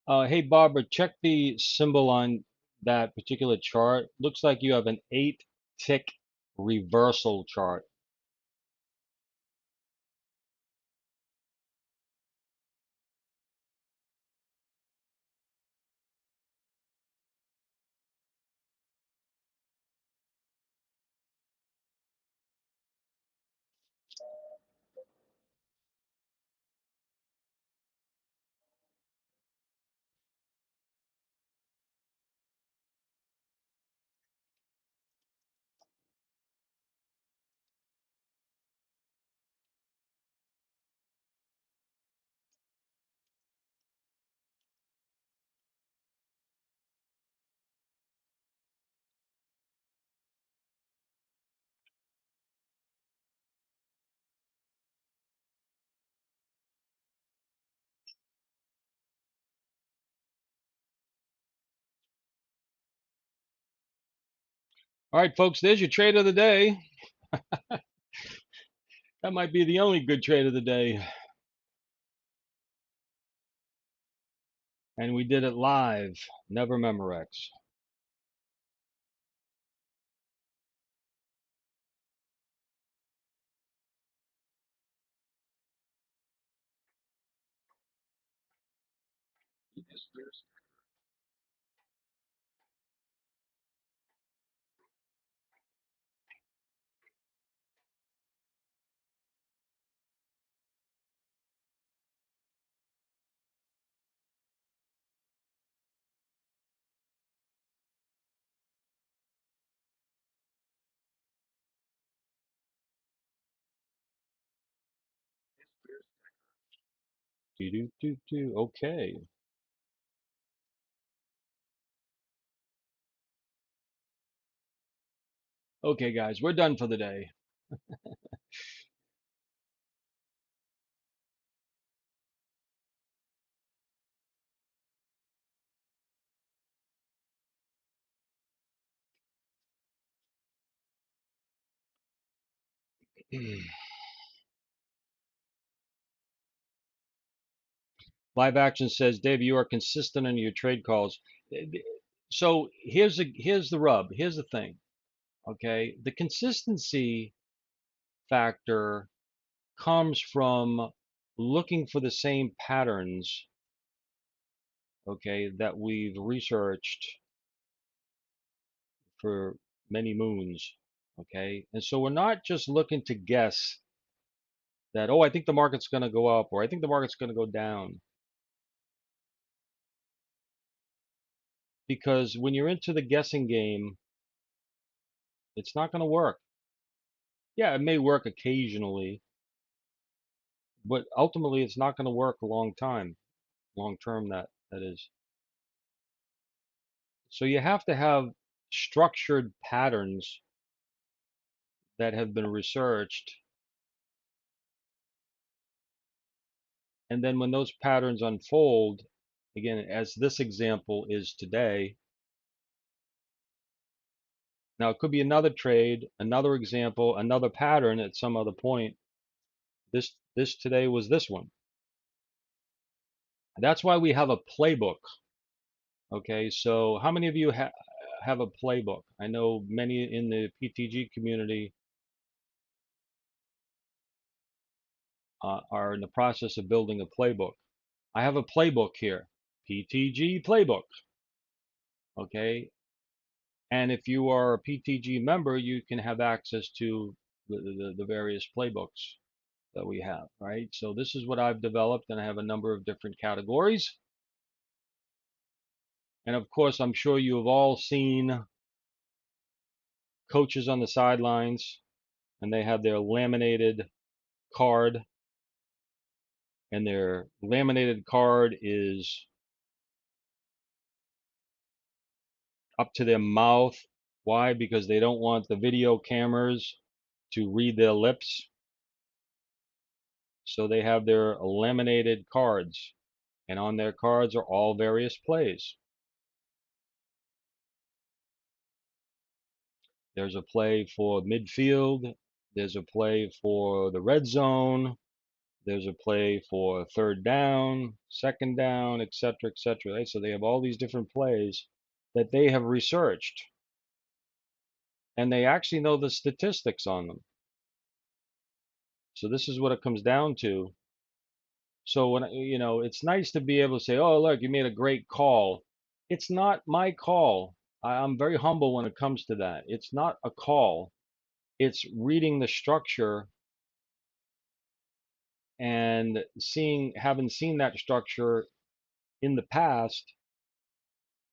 whoa. Hey, Barbara, check the symbol on that particular chart. Looks like you have an 8-tick reversal chart. All right, folks, there's your trade of the day. That might be the only good trade of the day. And we did it live, never Memorex. Okay. Okay, guys, we're done for the day. Live Action says, Dave, you are consistent in your trade calls. So here's the rub. Here's the thing. Okay, the consistency factor comes from looking for the same patterns, okay, that we've researched for many moons, okay? And so we're not just looking to guess that, oh, I think the market's going to go up or I think the market's going to go down. Because when you're into the guessing game, it's not going to work. Yeah, it may work occasionally, but ultimately it's not going to work a long term that is. So you have to have structured patterns that have been researched. And then when those patterns unfold, again, as this example is today, now it could be another trade, another example, another pattern at some other point. This today was this one. That's why we have a playbook. Okay, so how many of you have a playbook? I know many in the PTG community are in the process of building a playbook. I have a playbook here, PTG playbook. Okay, and if you are a PTG member, you can have access to the various playbooks that we have, right? So this is what I've developed, and I have a number of different categories. And of course, I'm sure you have all seen coaches on the sidelines, and they have their laminated card, and their laminated card is up to their mouth. Why? Because they don't want the video cameras to read their lips. So they have their laminated cards, and on their cards are all various plays. There's a play for midfield. There's a play for the red zone. There's a play for third down, second down, etc., etc. Right? So they have all these different plays that they have researched, and they actually know the statistics on them. So this is what it comes down to. So when it's nice to be able to say, "Oh, look, you made a great call." It's not my call. I'm very humble when it comes to that. It's not a call. It's reading the structure and having seen that structure in the past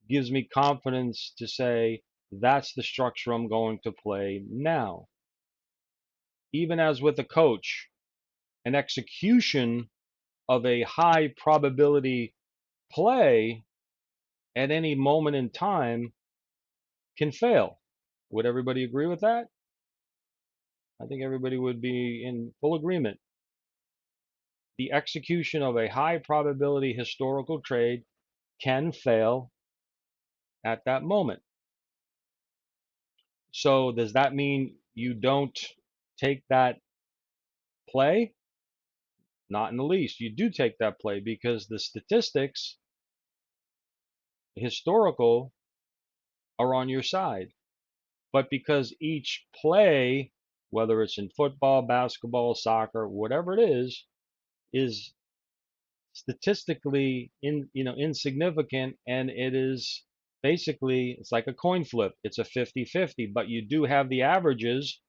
gives me confidence to say that's the structure I'm going to play now. Even as with a coach, an execution of a high probability play at any moment in time can fail. Would everybody agree with that? I think everybody would be in full agreement. The execution of a high probability historical trade can fail at that moment. So does that mean you don't take that play? Not in the least. You do take that play because the statistics, historical, are on your side. But because each play, whether it's in football, basketball, soccer, whatever it is statistically insignificant, and it is basically, it's like a coin flip. It's a 50-50, but you do have the averages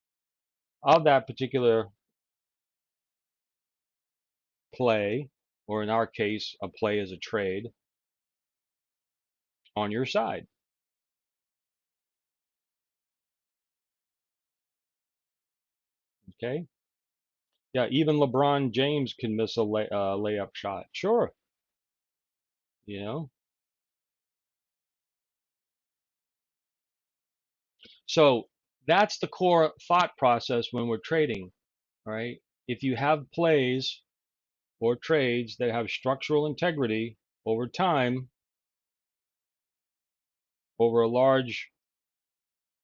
of that particular play, or in our case, a play as a trade, on your side. Okay. Yeah, even LeBron James can miss a layup shot. Sure. You know. So that's the core thought process when we're trading. All right. If you have plays or trades that have structural integrity over time, over a large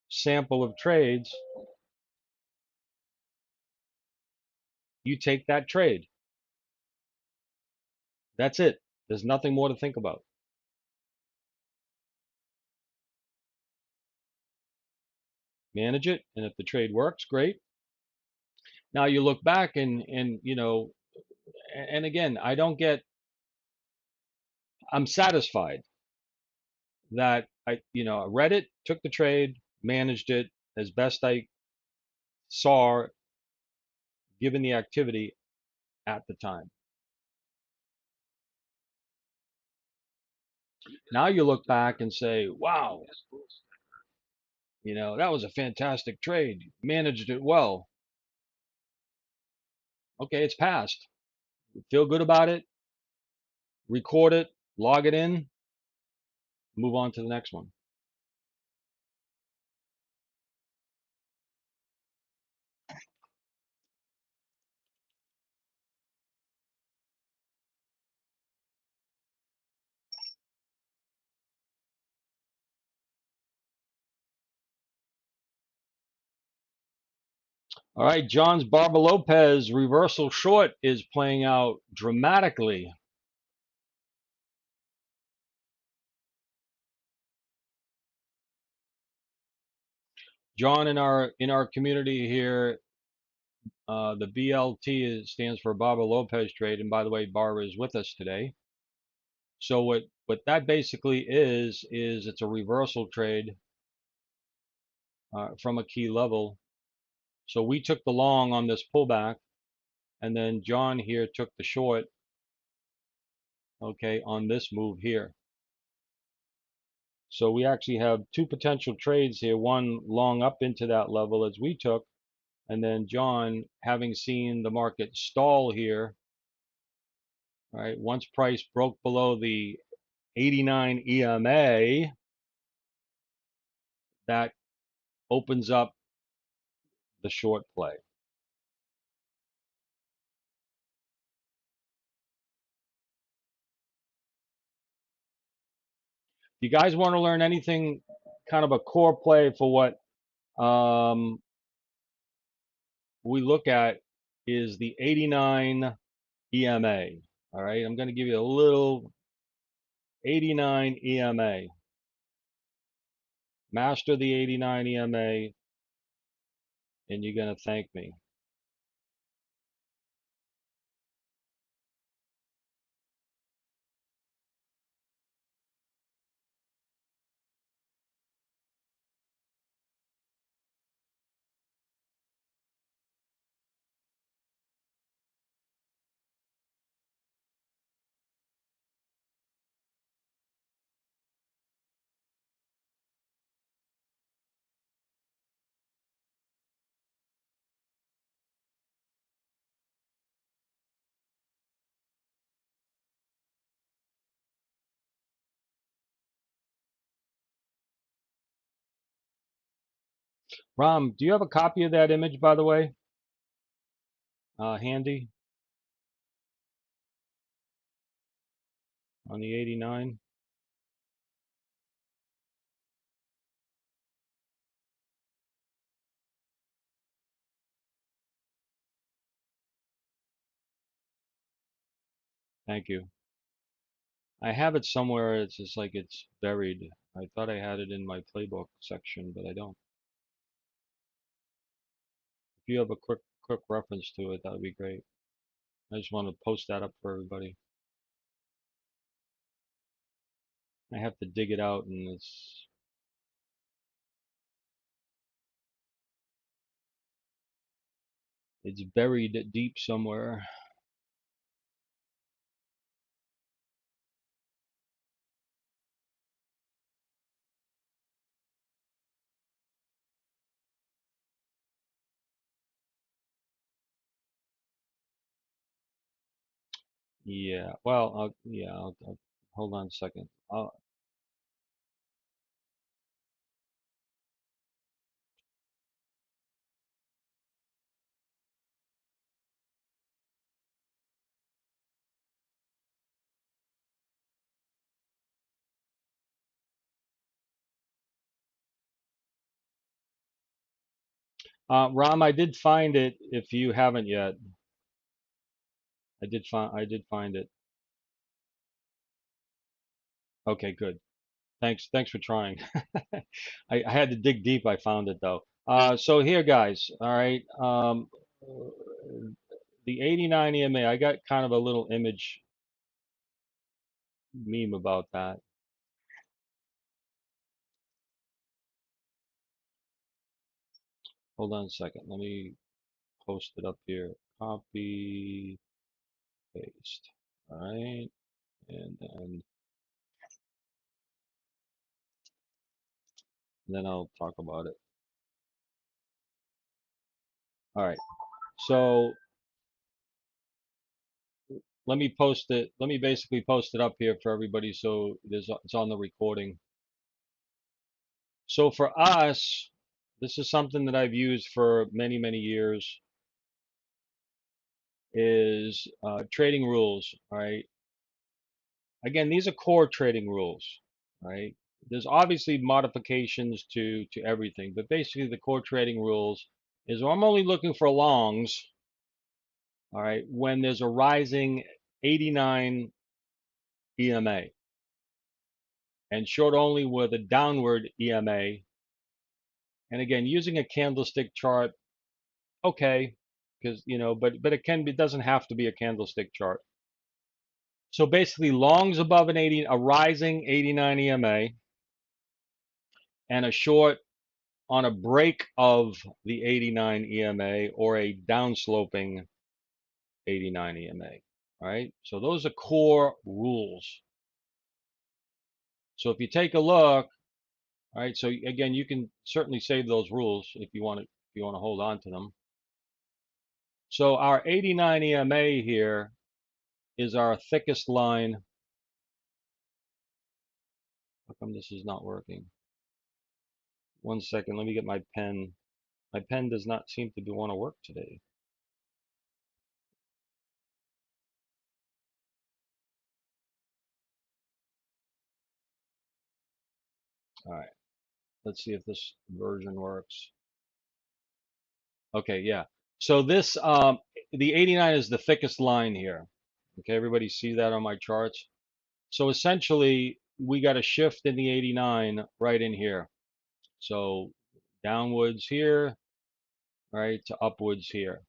sample of trades, you take that trade. That's it. There's nothing more to think about. Manage it, and if the trade works, great. Now you look back and and again, I'm satisfied that I read it, took the trade, managed it as best I saw given the activity at the time. Now you look back and say, wow, that was a fantastic trade. Managed it well. Okay, it's passed. Feel good about it, record it, log it in, move on to the next one. All right, John's Barber Lopez reversal short is playing out dramatically. John, in our community here, the BLT stands for Barber Lopez trade, and by the way, Barber is with us today. So what that basically is it's a reversal trade from a key level. So we took the long on this pullback, and then John here took the short, okay, on this move here. So we actually have two potential trades here, one long up into that level as we took, and then John, having seen the market stall here, all right, once price broke below the 89 EMA, that opens up the short play. If you guys want to learn anything, kind of a core play for what we look at is the 89 EMA. All right, I'm going to give you a little 89 EMA. Master the 89 EMA, and you're going to thank me. Ram, do you have a copy of that image, by the way, handy on the 89? Thank you. I have it somewhere. It's just like it's buried. I thought I had it in my playbook section, but I don't. If you have a quick reference to it, that would be great. I just want to post that up for everybody. I have to dig it out, and it's buried deep somewhere. Yeah. Well, I'll hold on a second. Ram, I did find it. If you haven't yet, I did find it. Okay, good. Thanks for trying. I had to dig deep. I found it though. So here, guys. All right. The 89 EMA. I got kind of a little image meme about that. Hold on a second. Let me post it up here. Copy, paste. All right, and then I'll talk about it. All right. So let me post it. Let me basically post it up here for everybody, so it's on the recording. So for us, this is something that I've used for many years. Is trading rules. All right. Again, these are core trading rules. Right. There's obviously modifications to everything, but basically the core trading rules is I'm only looking for longs. All right. When there's a rising 89 EMA, and short only with a downward EMA. And again, using a candlestick chart, okay, because but it doesn't have to be a candlestick chart. So basically, longs above a rising 89 EMA, and a short on a break of the 89 EMA or a downsloping 89 EMA. All right, so those are core rules. So if you take a look, all right, so again, you can certainly save those rules if you want to hold on to them. So our 89 EMA here is our thickest line. How come this is not working? One second, let me get my pen. My pen does not seem to want to work today. All right, let's see if this version works. Okay, yeah. So this, the 89 is the thickest line here. Okay, everybody see that on my charts? So essentially, we got a shift in the 89 right in here. So downwards here, right, to upwards here.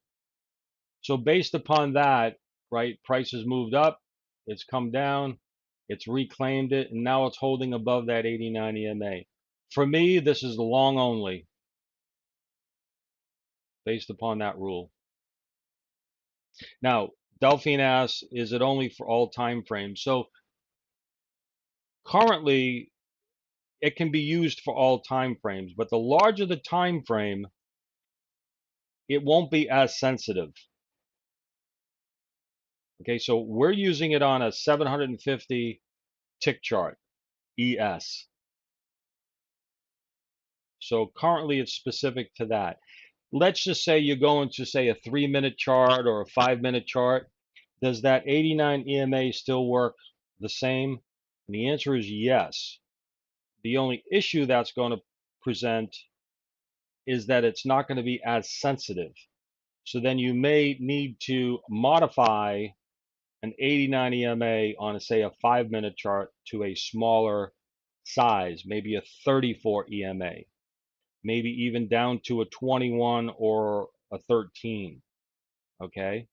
So based upon that, right, prices moved up, it's come down, it's reclaimed it, and now it's holding above that 89 EMA. For me, this is the long only, based upon that rule. Now, Delphine asks, is it only for all time frames? So currently, it can be used for all time frames, but the larger the time frame, it won't be as sensitive. Okay, so we're using it on a 750 tick chart, ES. So currently it's specific to that. Let's just say you're going to say a 3-minute chart or a 5-minute chart. Does that 89 EMA still work the same? And the answer is yes. The only issue that's going to present is that it's not going to be as sensitive. So then you may need to modify an 89 EMA on a, say, a 5-minute chart to a smaller size, maybe a 34 EMA, maybe even down to a 21 or a 13, okay?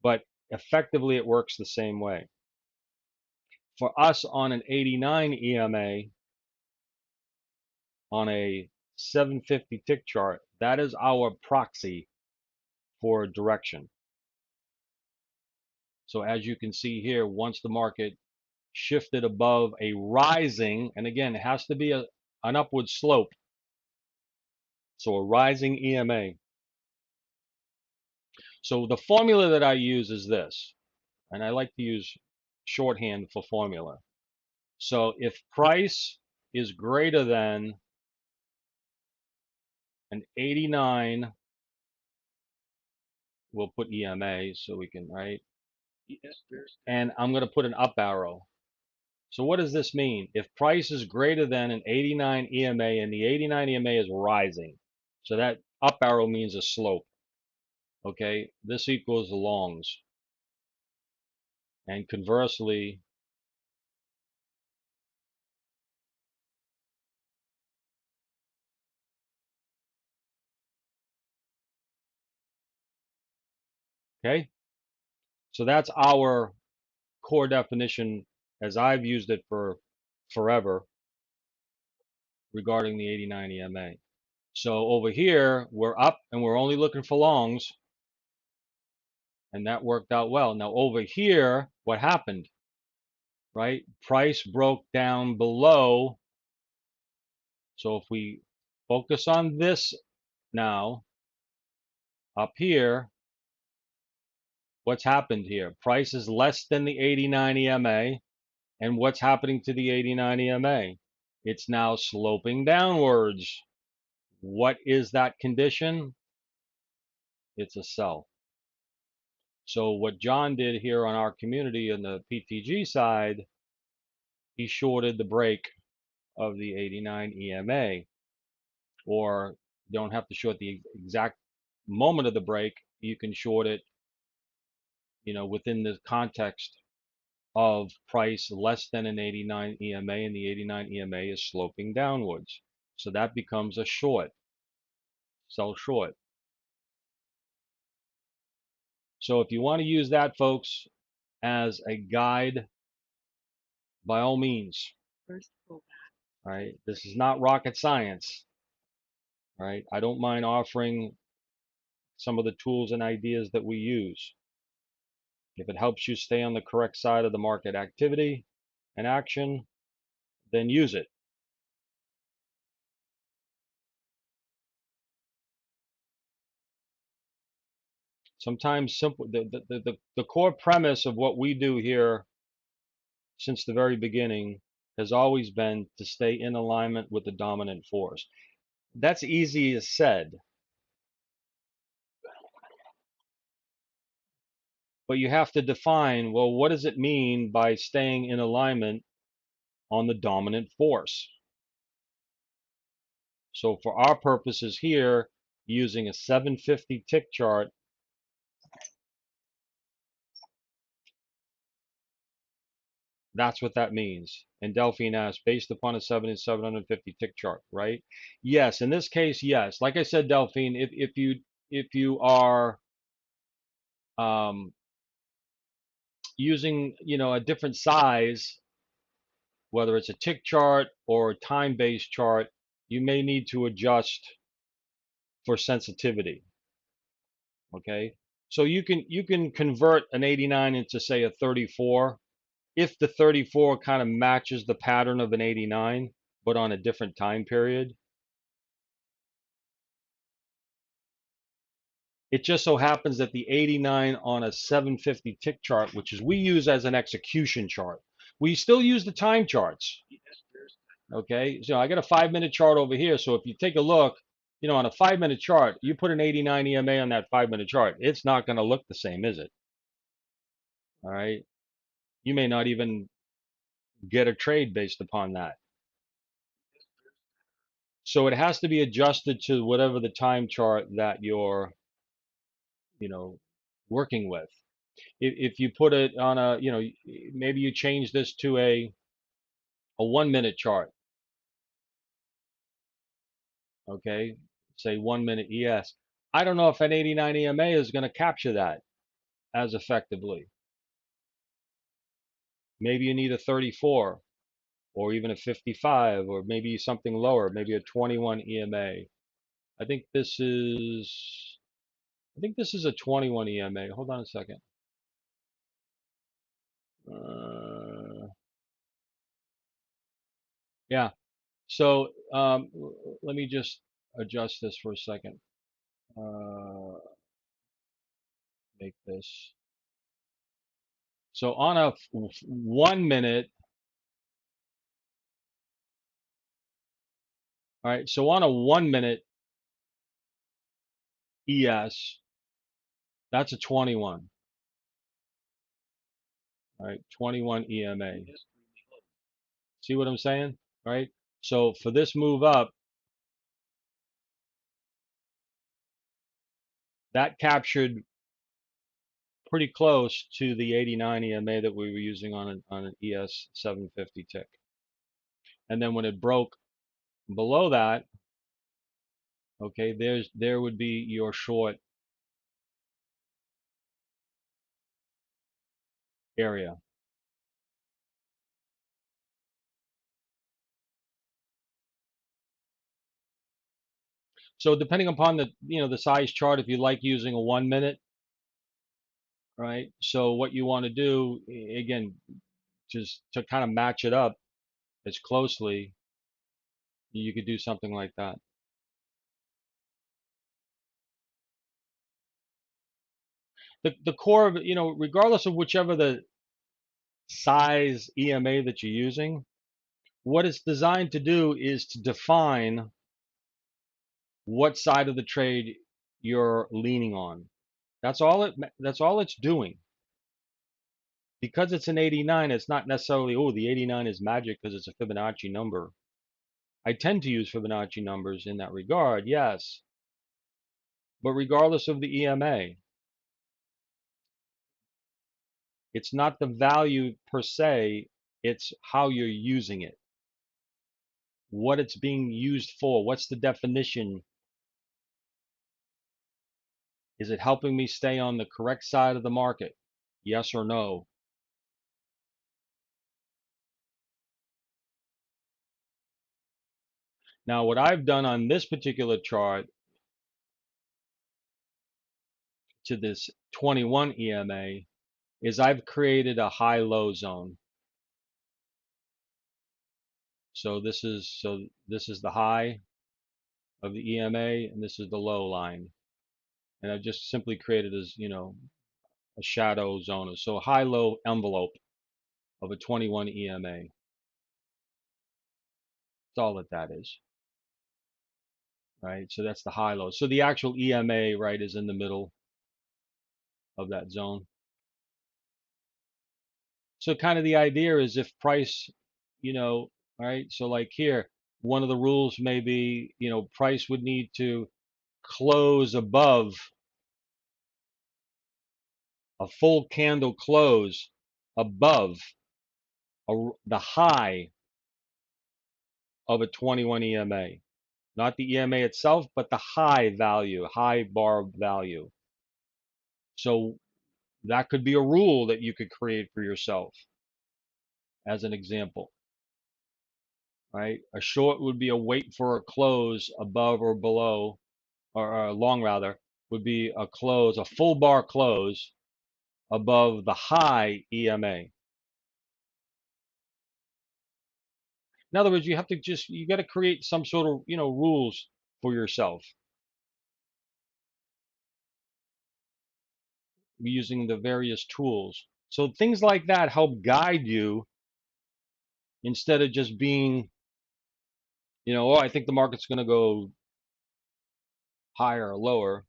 But effectively it works the same way. For us on an 89 EMA, on a 750 tick chart, that is our proxy for direction. So as you can see here, once the market shifted above a rising, and again, it has to be an upward slope, so a rising EMA. So the formula that I use is this, and I like to use shorthand for formula. So if price is greater than an 89, we'll put EMA so we can, right? And I'm going to put an up arrow. So what does this mean? If price is greater than an 89 EMA and the 89 EMA is rising, so that up arrow means a slope. Okay, this equals the longs. And conversely, okay, so that's our core definition as I've used it for forever regarding the 89 EMA. So over here, we're up and we're only looking for longs, and that worked out well. Now over here, what happened, right? Price broke down below. So if we focus on this now, up here, what's happened here? Price is less than the 89 EMA, and what's happening to the 89 EMA? It's now sloping downwards. What is that condition? It's a sell. So what John did here on our community in the PTG side, he shorted the break of the 89 EMA, or you don't have to short the exact moment of the break. You can short it, within the context of price less than an 89 EMA, and the 89 EMA is sloping downwards. So that becomes a short, sell short. So if you want to use that, folks, as a guide, by all means. Right? This is not rocket science. Right? I don't mind offering some of the tools and ideas that we use. If it helps you stay on the correct side of the market activity and action, then use it. Sometimes simple. The core premise of what we do here since the very beginning has always been to stay in alignment with the dominant force. That's easy as said, but you have to define, well, what does it mean by staying in alignment on the dominant force? So for our purposes here, using a 750 tick chart, that's what that means. And Delphine asked, based upon a 750 tick chart, right? Yes, in this case, yes. Like I said, Delphine, if you are using a different size, whether it's a tick chart or a time-based chart, you may need to adjust for sensitivity. Okay, so you can convert an 89 into, say, a 34 if the 34 kind of matches the pattern of an 89, but on a different time period. It just so happens that the 89 on a 750 tick chart, which is we use as an execution chart, we still use the time charts. Okay, so I got a 5-minute chart over here. So if you take a look, on a 5-minute chart, you put an 89 EMA on that 5-minute chart, it's not going to look the same, is it? All right, you may not even get a trade based upon that. So it has to be adjusted to whatever the time chart that you're, working with. If you put it on a, maybe you change this to a 1-minute chart, okay? Say 1-minute ES. I don't know if an 89 EMA is going to capture that as effectively. Maybe you need a 34 or even a 55 or maybe something lower, maybe a 21 EMA. I think this is a 21 EMA. Hold on a second. Yeah. So let me just adjust this for a second. Make this. So on a 1-minute, all right. So on a 1-minute ES, that's a 21. All right, 21 EMA. See what I'm saying? Right. So for this move up, that captured pretty close to the 89 EMA that we were using on an ES 750 tick. And then when it broke below that, okay, there would be your short area. So depending upon the size chart, if you like using a 1-minute, right? So what you want to do, again, just to kind of match it up as closely, you could do something like that. The core of it, regardless of whichever the size EMA that you're using, what it's designed to do is to define what side of the trade you're leaning on. That's all it's doing. Because it's an 89, it's not necessarily, oh, the 89 is magic because it's a Fibonacci number. I tend to use Fibonacci numbers in that regard, yes. But regardless of the EMA, it's not the value per se, it's how you're using it. What it's being used for. What's the definition? Is it helping me stay on the correct side of the market? Yes or no? Now, what I've done on this particular chart to this 21 EMA is I've created a high-low zone. So this is the high of the EMA, and this is the low line. And I've just simply created as, a shadow zone. So a high-low envelope of a 21 EMA. That's all that is. Right? So that's the high-low. So the actual EMA, right, is in the middle of that zone. So kind of the idea is if price, right? So like here, one of the rules may be, price would need to close above a full candle close above the high of a 21 EMA. Not the EMA itself, but the high value, high bar value. So that could be a rule that you could create for yourself as an example. Right? A short would be a wait for a close above or below, or a long rather, would be a close, a full bar close above the high EMA. In other words, you got to create some sort of, rules for yourself using the various tools. So things like that help guide you instead of just being, oh, I think the market's going to go higher or lower.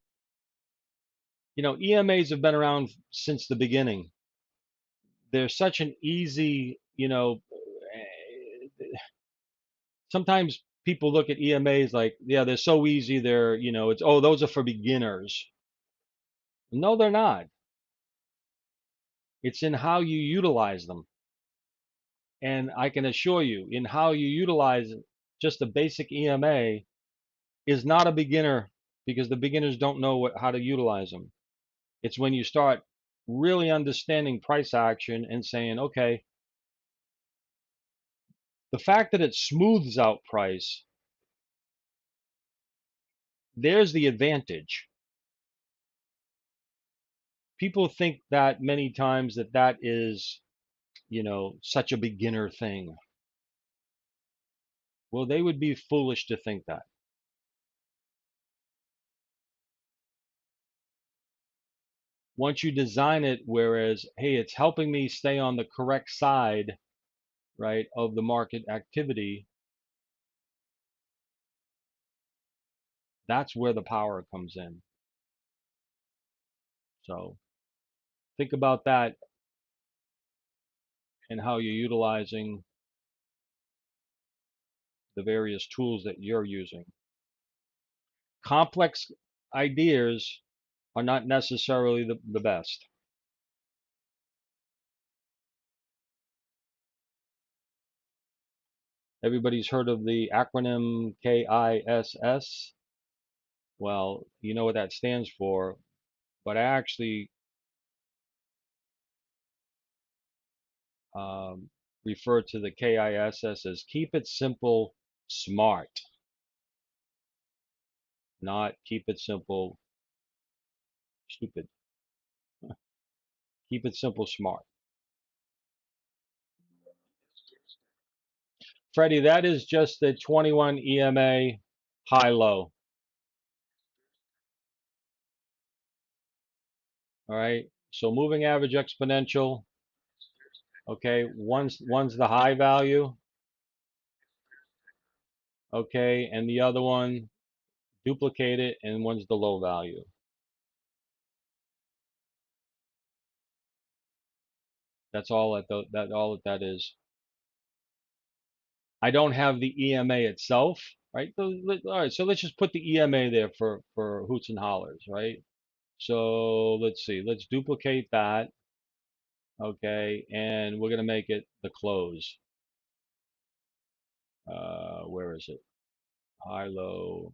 EMAs have been around since the beginning. They're such an easy, sometimes people look at EMAs like, yeah, they're so easy. They're, it's, oh, those are for beginners. No, they're not. It's in how you utilize them. And I can assure you, in how you utilize just a basic EMA is not a beginner, because the beginners don't know how to utilize them. It's when you start really understanding price action and saying, okay, the fact that it smooths out price, there's the advantage. People think that many times that is, such a beginner thing. Well, they would be foolish to think that. Once you design it, whereas, hey, it's helping me stay on the correct side, right, of the market activity, that's where the power comes in. So think about that and how you're utilizing the various tools that you're using. Complex ideas are not necessarily the best. Everybody's heard of the acronym KISS. Well, you know what that stands for, but I actually refer to the KISS as keep it simple, smart, not keep it simple, stupid. Keep it simple, smart. Freddie, that is just the 21 EMA high-low. All right. So moving average exponential. Okay. One's the high value. Okay. And the other one, duplicate it, and one's the low value. That's all that is. I don't have the EMA itself, right? All right. So let's just put the EMA there for hoots and hollers, right? So let's see. Let's duplicate that. Okay. And we're going to make it the close. Where is it? High, low,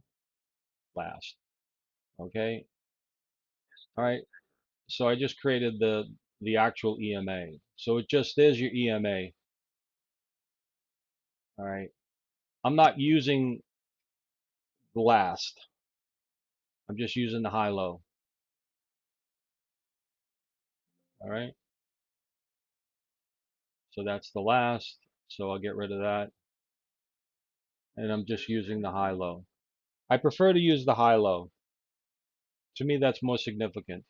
last. Okay. All right. So I just created the actual EMA. So it just is your EMA. All right. I'm not using the last. I'm just using the high low. All right. So that's the last. So I'll get rid of that. And I'm just using the high low. I prefer to use the high low. To me, that's more significant.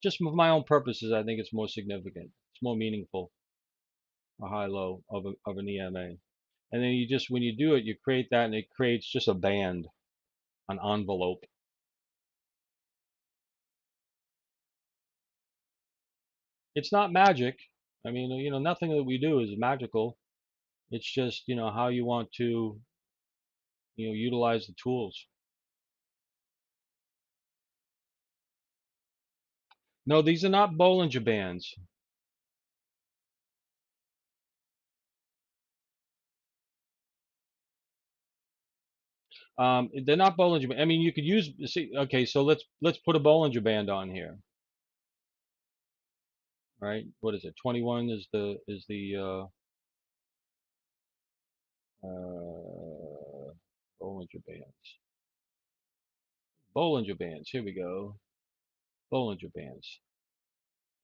Just for my own purposes, I think it's more significant. It's more meaningful. A high low of an EMA. And then you just, when you do it, you create that, and it creates just a band, an envelope. It's not magic. I mean, nothing that we do is magical. It's just, how you want to, utilize the tools. No, these are not Bollinger Bands. They're not Bollinger Bands. I mean, you could use, see, okay, so let's put a Bollinger Band on here. All right, what is it? 21 is the Bollinger Bands. Bollinger Bands. Here we go. Bollinger Bands.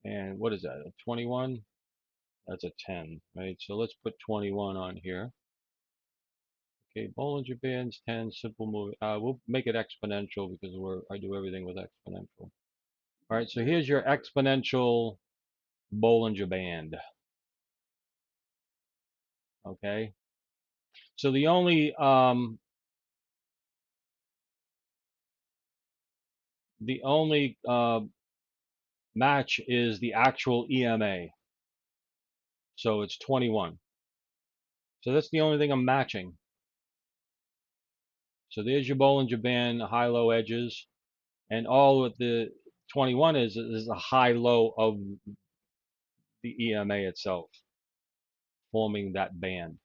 And what is that? A 21? That's a 10, right? So let's put 21 on here. Okay, Bollinger Bands, 10, simple move. We'll make it exponential because I do everything with exponential. All right, so here's your exponential Bollinger Band. Okay, so the only match is the actual EMA. So it's 21. So that's the only thing I'm matching. So there's your Bollinger Band high-low edges. And all what the 21 is a high low of the EMA itself, forming that band.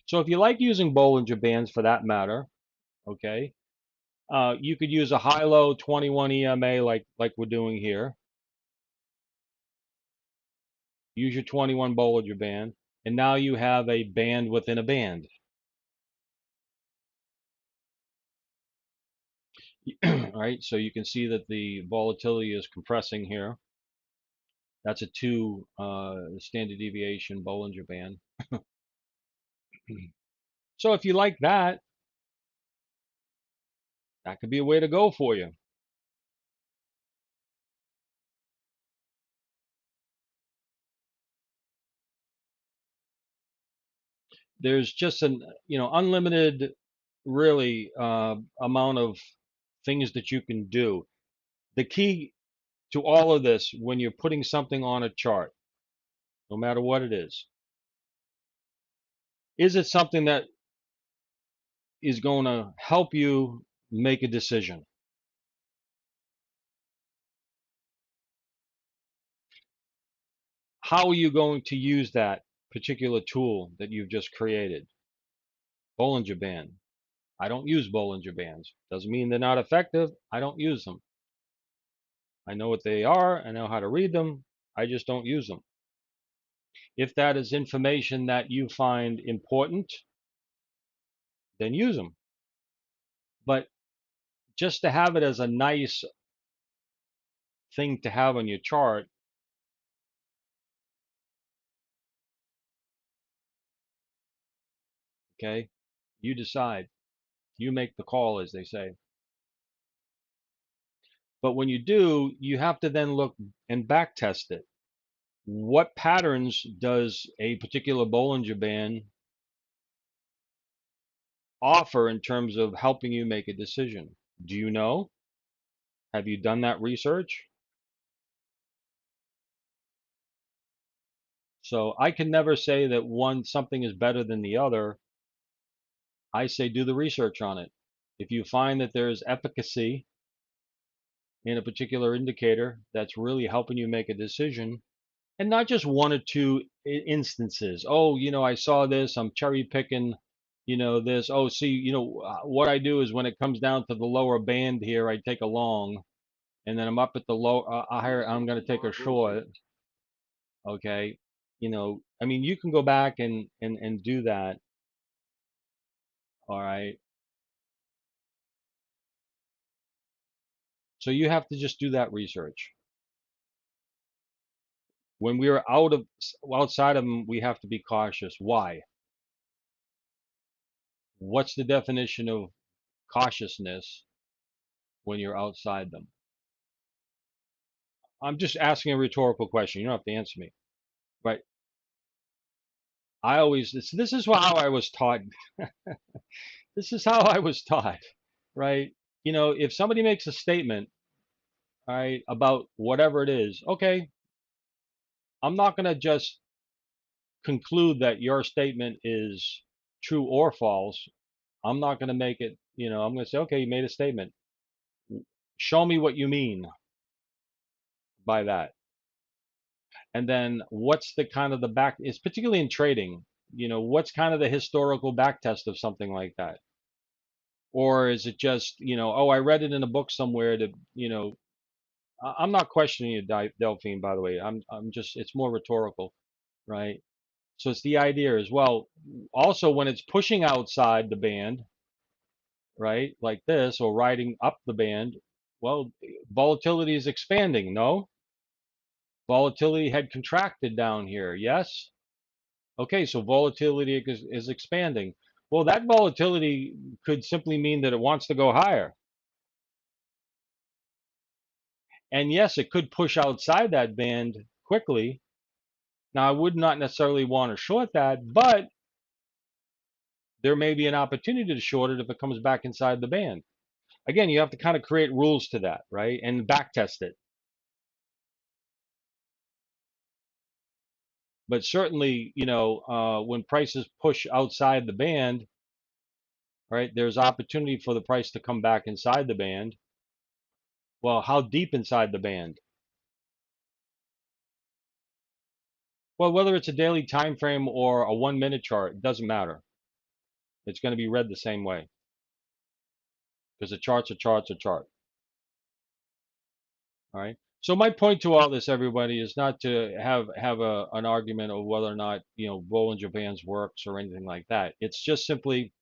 So if you like using Bollinger Bands for that matter, okay, you could use a high-low 21 EMA like we're doing here. Use your 21 Bollinger Band, and now you have a band within a band. All right, so you can see that the volatility is compressing here. That's a 2 standard deviation Bollinger Band. So if you like that, that could be a way to go for you. There's just an unlimited really amount of things that you can do. The key to all of this, when you're putting something on a chart, no matter what it is it something that is going to help you make a decision? How are you going to use that particular tool that you've just created? Bollinger Band. I don't use Bollinger Bands. Doesn't mean they're not effective. I don't use them. I know what they are. I know how to read them. I just don't use them. If that is information that you find important, then use them. But just to have it as a nice thing to have on your chart, okay, you decide. You make the call, as they say. But when you do, you have to then look and back test it. What patterns does a particular Bollinger Band offer in terms of helping you make a decision? Do you know? Have you done that research? So I can never say that something is better than the other. I say do the research on it. If you find that there's efficacy in a particular indicator that's really helping you make a decision, and not just one or two instances. Oh, I saw this, I'm cherry picking, this. Oh, see, what I do is when it comes down to the lower band here, I take a long, and then I'm up at the low, higher, I'm going to take a short. Okay. I mean, you can go back and do that. All right. So you have to just do that research. When we're outside of them, we have to be cautious. Why? What's the definition of cautiousness when you're outside them? I'm just asking a rhetorical question. You don't have to answer me. But this is how I was taught. This is how I was taught, right? If somebody makes a statement, all right, about whatever it is, okay, I'm not going to just conclude that your statement is true or false. I'm not going to make it, I'm going to say, okay, you made a statement. Show me what you mean by that. And then what's the kind of the back is particularly in trading, what's kind of the historical back test of something like that? Or is it just, oh, I read it in a book somewhere to, I'm not questioning you, Delphine, by the way. I'm just, it's more rhetorical, right? So it's the idea as well. Also, when it's pushing outside the band, right, like this, or riding up the band, well, volatility is expanding, no? Volatility had contracted down here, yes? Okay, so volatility is expanding. Well, that volatility could simply mean that it wants to go higher. And yes, it could push outside that band quickly. Now, I would not necessarily want to short that, but there may be an opportunity to short it if it comes back inside the band. Again, you have to kind of create rules to that, right? And back test it. But certainly, when prices push outside the band, right, there's opportunity for the price to come back inside the band. Well, how deep inside the band? Well, whether it's a daily time frame or a 1 minute chart, it doesn't matter. It's going to be read the same way because a chart's a chart's a chart. All right. So my point to all this, everybody, is not to have an argument of whether or not Bollinger Bands works or anything like that. It's just simply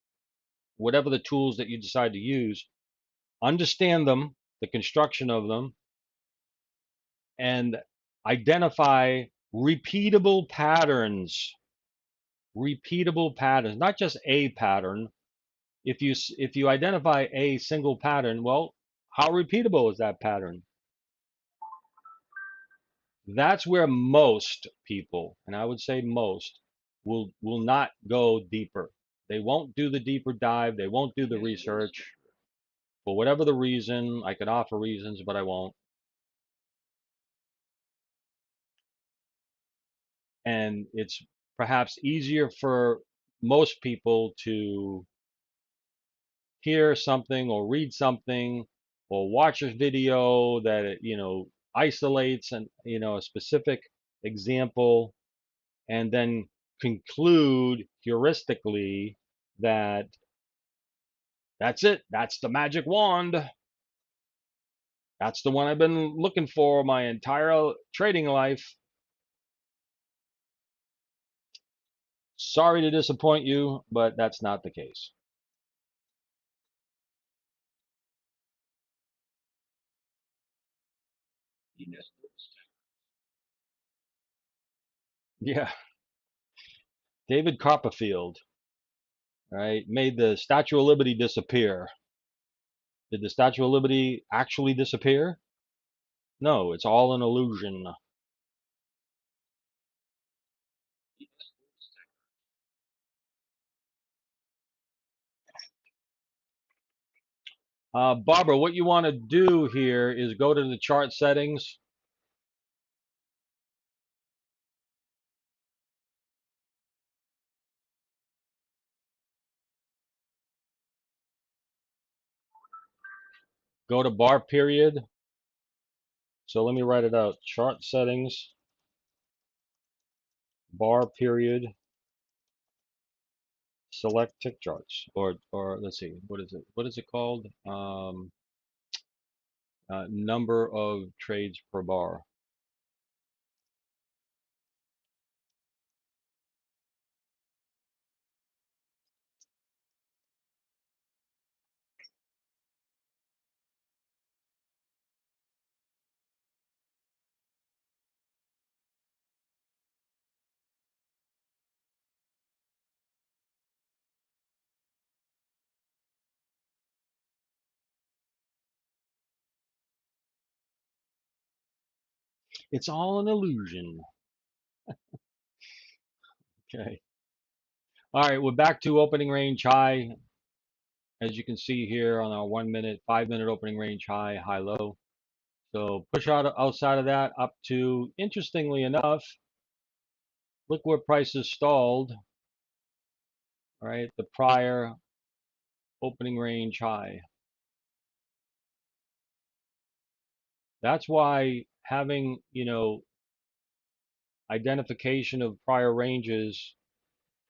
whatever the tools that you decide to use, understand them, the construction of them, and identify repeatable patterns. Repeatable patterns, not just a pattern. If you identify a single pattern, well, how repeatable is that pattern? That's where most people, and I would say most, will not go deeper. They won't do the deeper dive. They won't do the research. For whatever the reason, I could offer reasons, but I won't. And it's perhaps easier for most people to hear something or read something or watch a video that isolates a specific example and then conclude heuristically that that's it, that's the magic wand, that's the one I've been looking for my entire trading life. Sorry to disappoint you, but that's not the case. Yeah, David Copperfield, right, made the Statue of Liberty disappear. Did the Statue of Liberty actually disappear? No, it's all an illusion. Barbara, what you want to do here is go to the chart settings. Go to bar period. So let me write it out. Chart settings, bar period, select tick charts, or let's see, what is it? What is it called? Number of trades per bar. It's all an illusion. Okay. All right, we're back to opening range high. As you can see here on our 1 minute, 5 minute opening range high, high low. So push out outside of that up to, interestingly enough, look where prices stalled. All right, the prior opening range high. That's why having, identification of prior ranges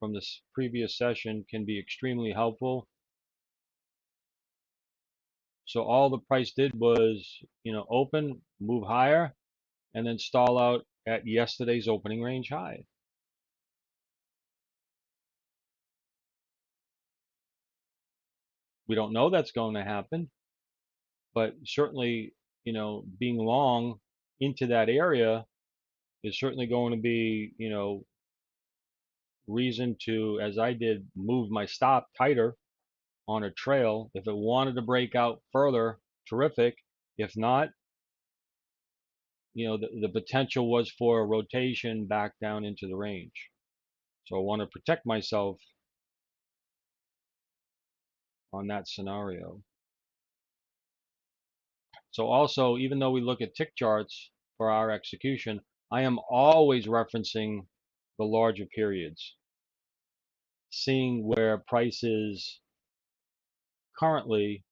from this previous session can be extremely helpful. So all the price did was, open, move higher, and then stall out at yesterday's opening range high. We don't know that's going to happen, but certainly, being long into that area is certainly going to be, reason to, as I did, move my stop tighter on a trail. If it wanted to break out further, terrific. If not, the potential was for a rotation back down into the range. So I want to protect myself on that scenario. So also, even though we look at tick charts for our execution, I am always referencing the larger periods, seeing where price is currently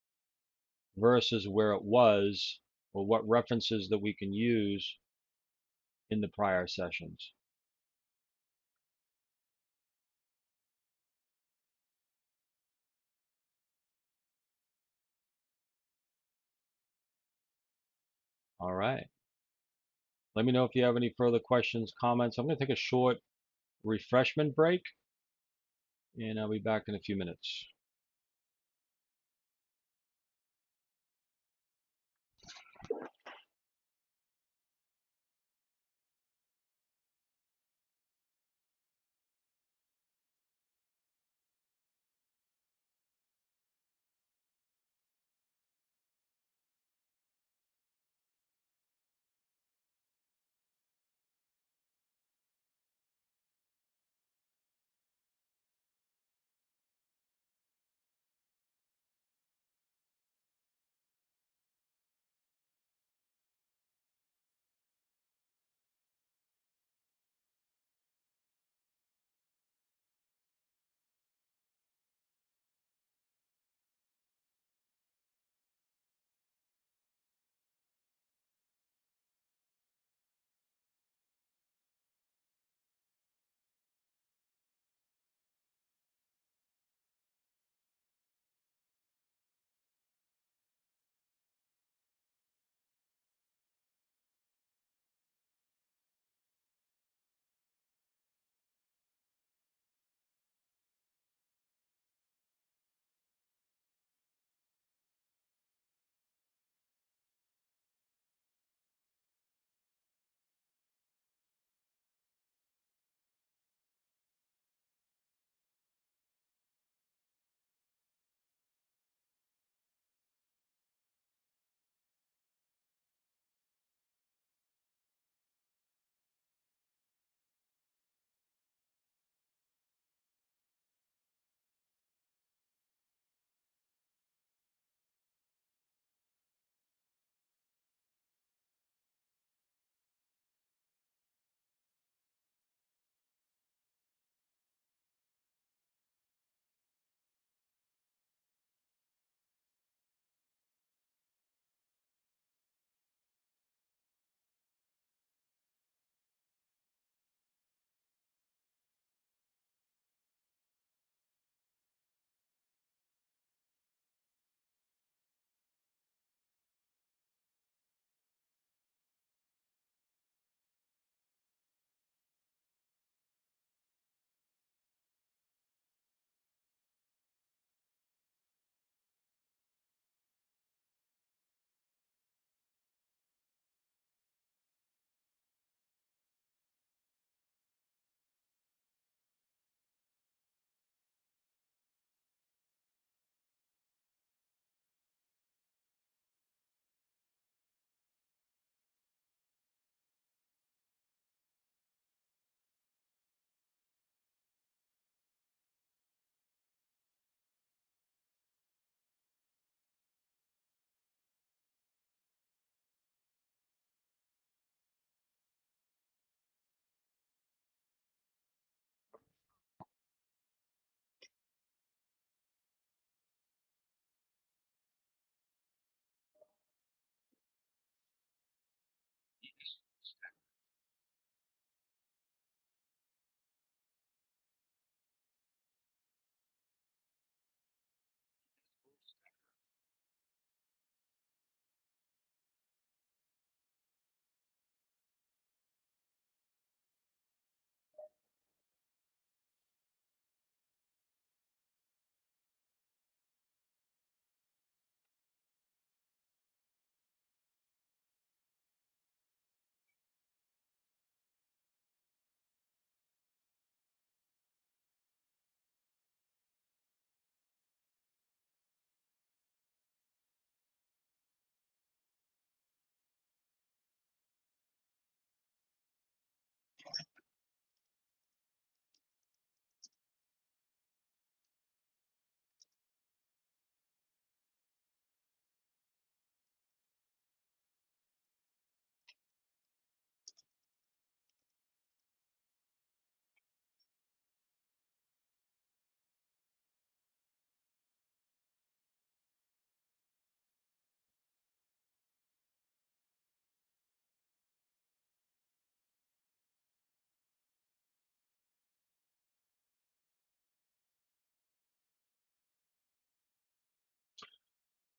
versus where it was or what references that we can use in the prior sessions. All right. Let me know if you have any further questions, comments. I'm going to take a short refreshment break, and I'll be back in a few minutes.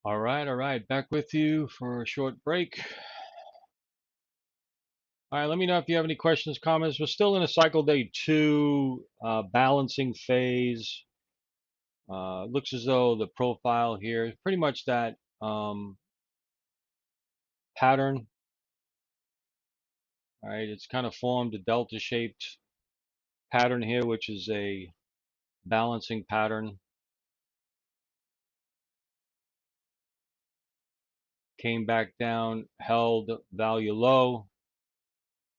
All right. Back with you for a short break. All right, let me know if you have any questions, comments. We're still in a cycle day 2 balancing phase. Looks as though the profile here is pretty much that pattern. All right, it's kind of formed a delta-shaped pattern here, which is a balancing pattern. Came back down, held value low.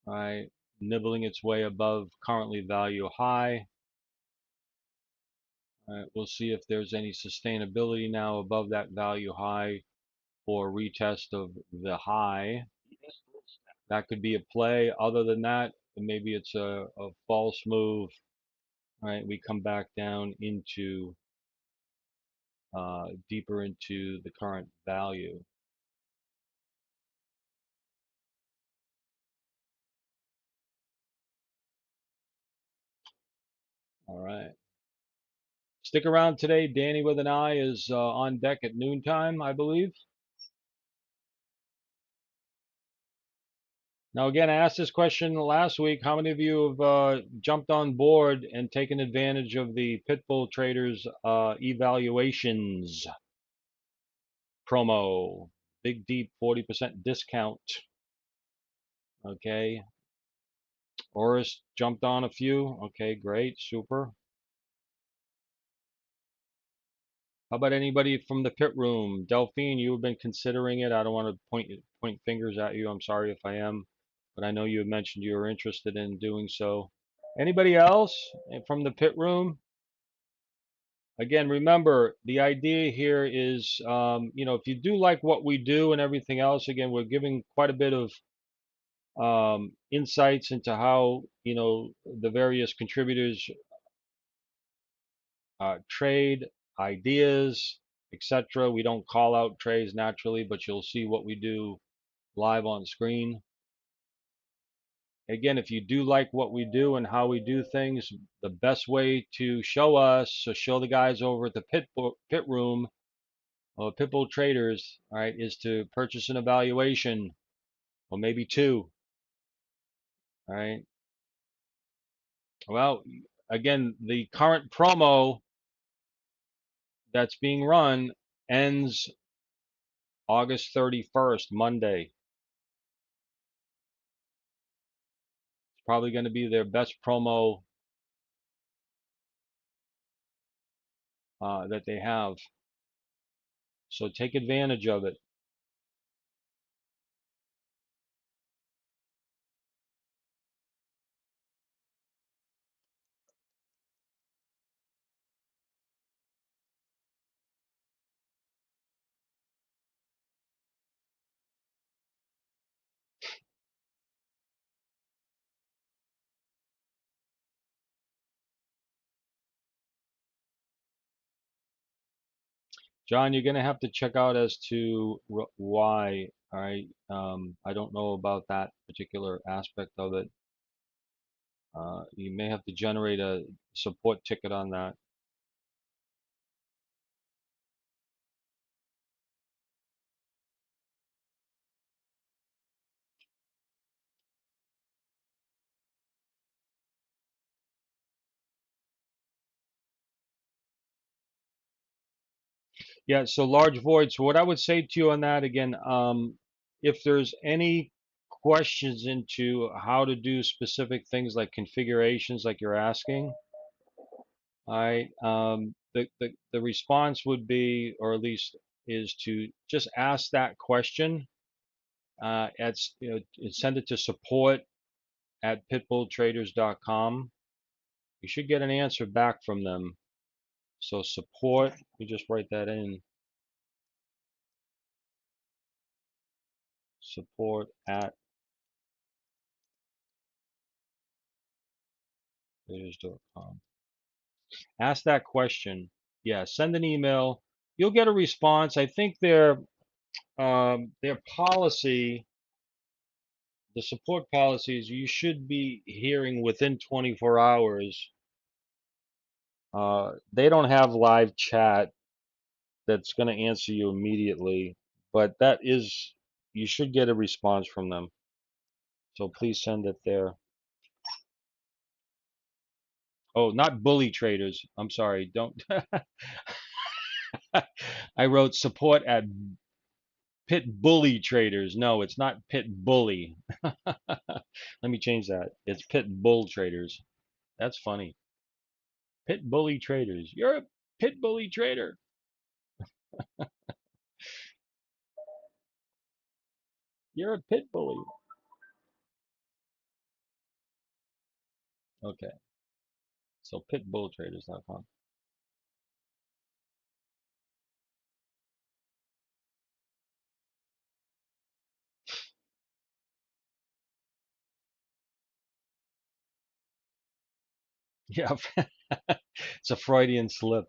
All right, nibbling its way above currently value high. All right, we'll see if there's any sustainability now above that value high or retest of the high. That could be a play. Other than that, maybe it's a false move. All right, we come back down into deeper into the current value. All right. Stick around today. Danny with an I is on deck at noontime, I believe. Now, again, I asked this question last week. How many of you have jumped on board and taken advantage of the Pitbull Traders evaluations promo? Big deep 40% discount. Okay. Oris jumped on a few. Okay, great, super. How about anybody from the pit room? Delphine, you have been considering it. I don't want to point fingers at you. I'm sorry if I am, but I know you have mentioned you were interested in doing so. Anybody else from the pit room? Again, remember, the idea here is, if you do like what we do and everything else, again, we're giving quite a bit of insights into how, the various contributors trade, ideas, etc. We don't call out trades naturally, but you'll see what we do live on screen. Again, if you do like what we do and how we do things, the best way to show us, so show the guys over at the pit room, or Pitbull Traders, all right, is to purchase an evaluation, or maybe 2. All right. Well, again, the current promo that's being run ends August 31st, Monday. It's probably going to be their best promo that they have. So take advantage of it. John, you're going to have to check out as to why. All right. I don't know about that particular aspect of it. You may have to generate a support ticket on that. Yeah, so large voids. What I would say to you on that again, if there's any questions into how to do specific things like configurations, like you're asking, all right, the response would be, or at least is to just ask that question. Send it to support@pitbulltraders.com. You should get an answer back from them. So support, you just write that in. Support@traders.com. Ask that question. Yeah, send an email. You'll get a response. I think their policy, the support policies, you should be hearing within 24 hours. They don't have live chat. that's going to answer you immediately, but that is, you should get a response from them. So please send it there. Oh, not bully traders. I'm sorry. Don't. I wrote support at Pit Bully Traders. No, it's not Pit Bully. Let me change that. It's Pit Bull Traders. That's funny. Pit Bully Traders. You're a Pit Bully Trader. You're a Pit Bully. Okay. So pitbulltraders.com. Yeah. It's a Freudian slip.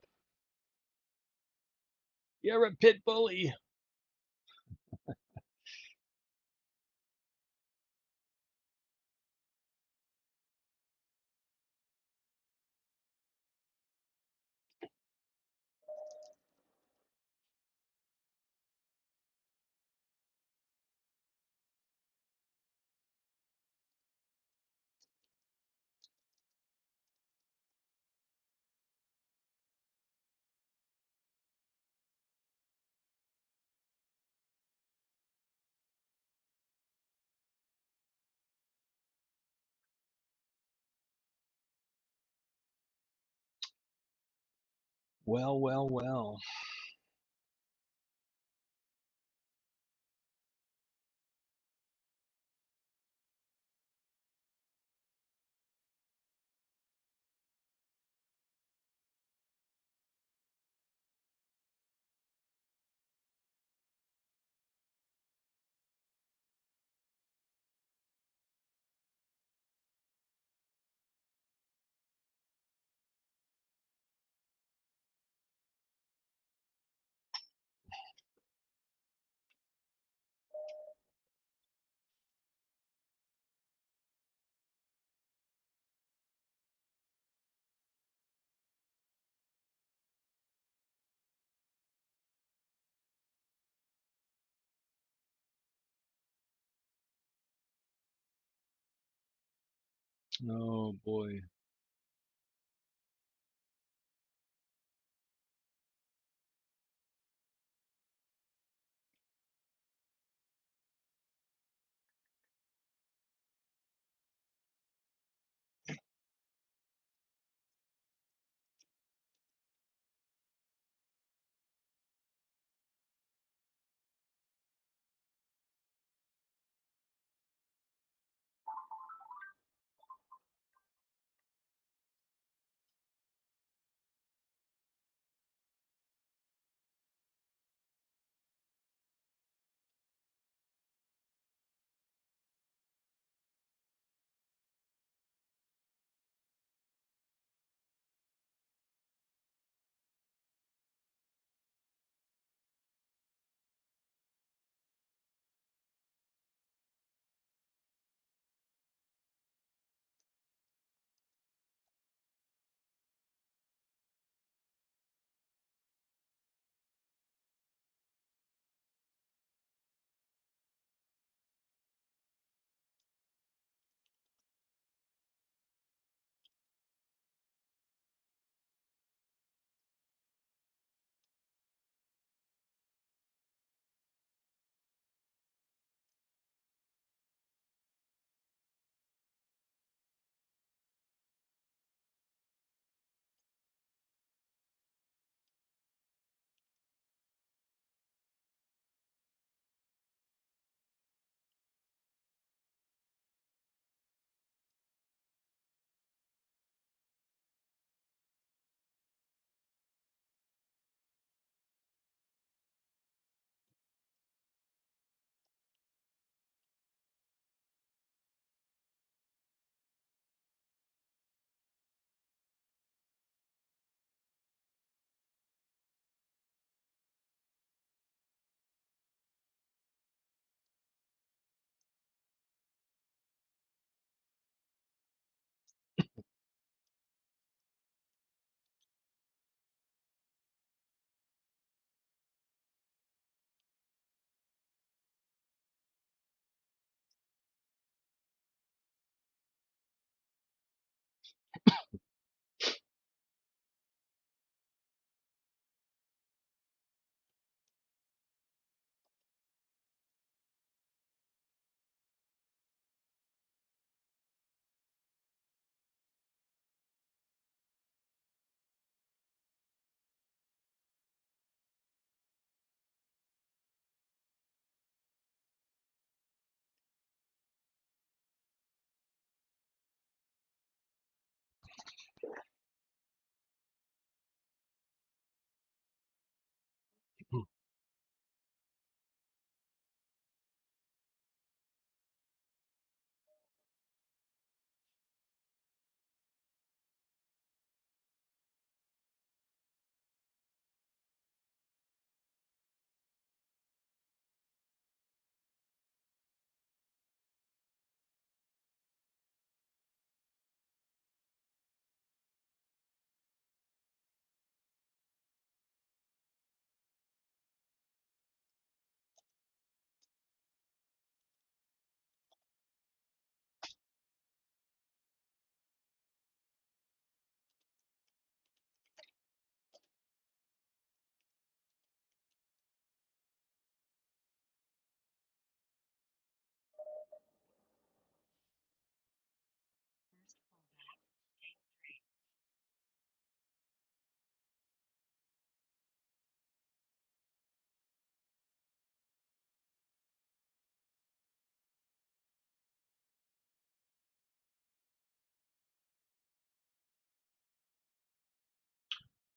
You're a pit bully. Well, well, well. Oh boy.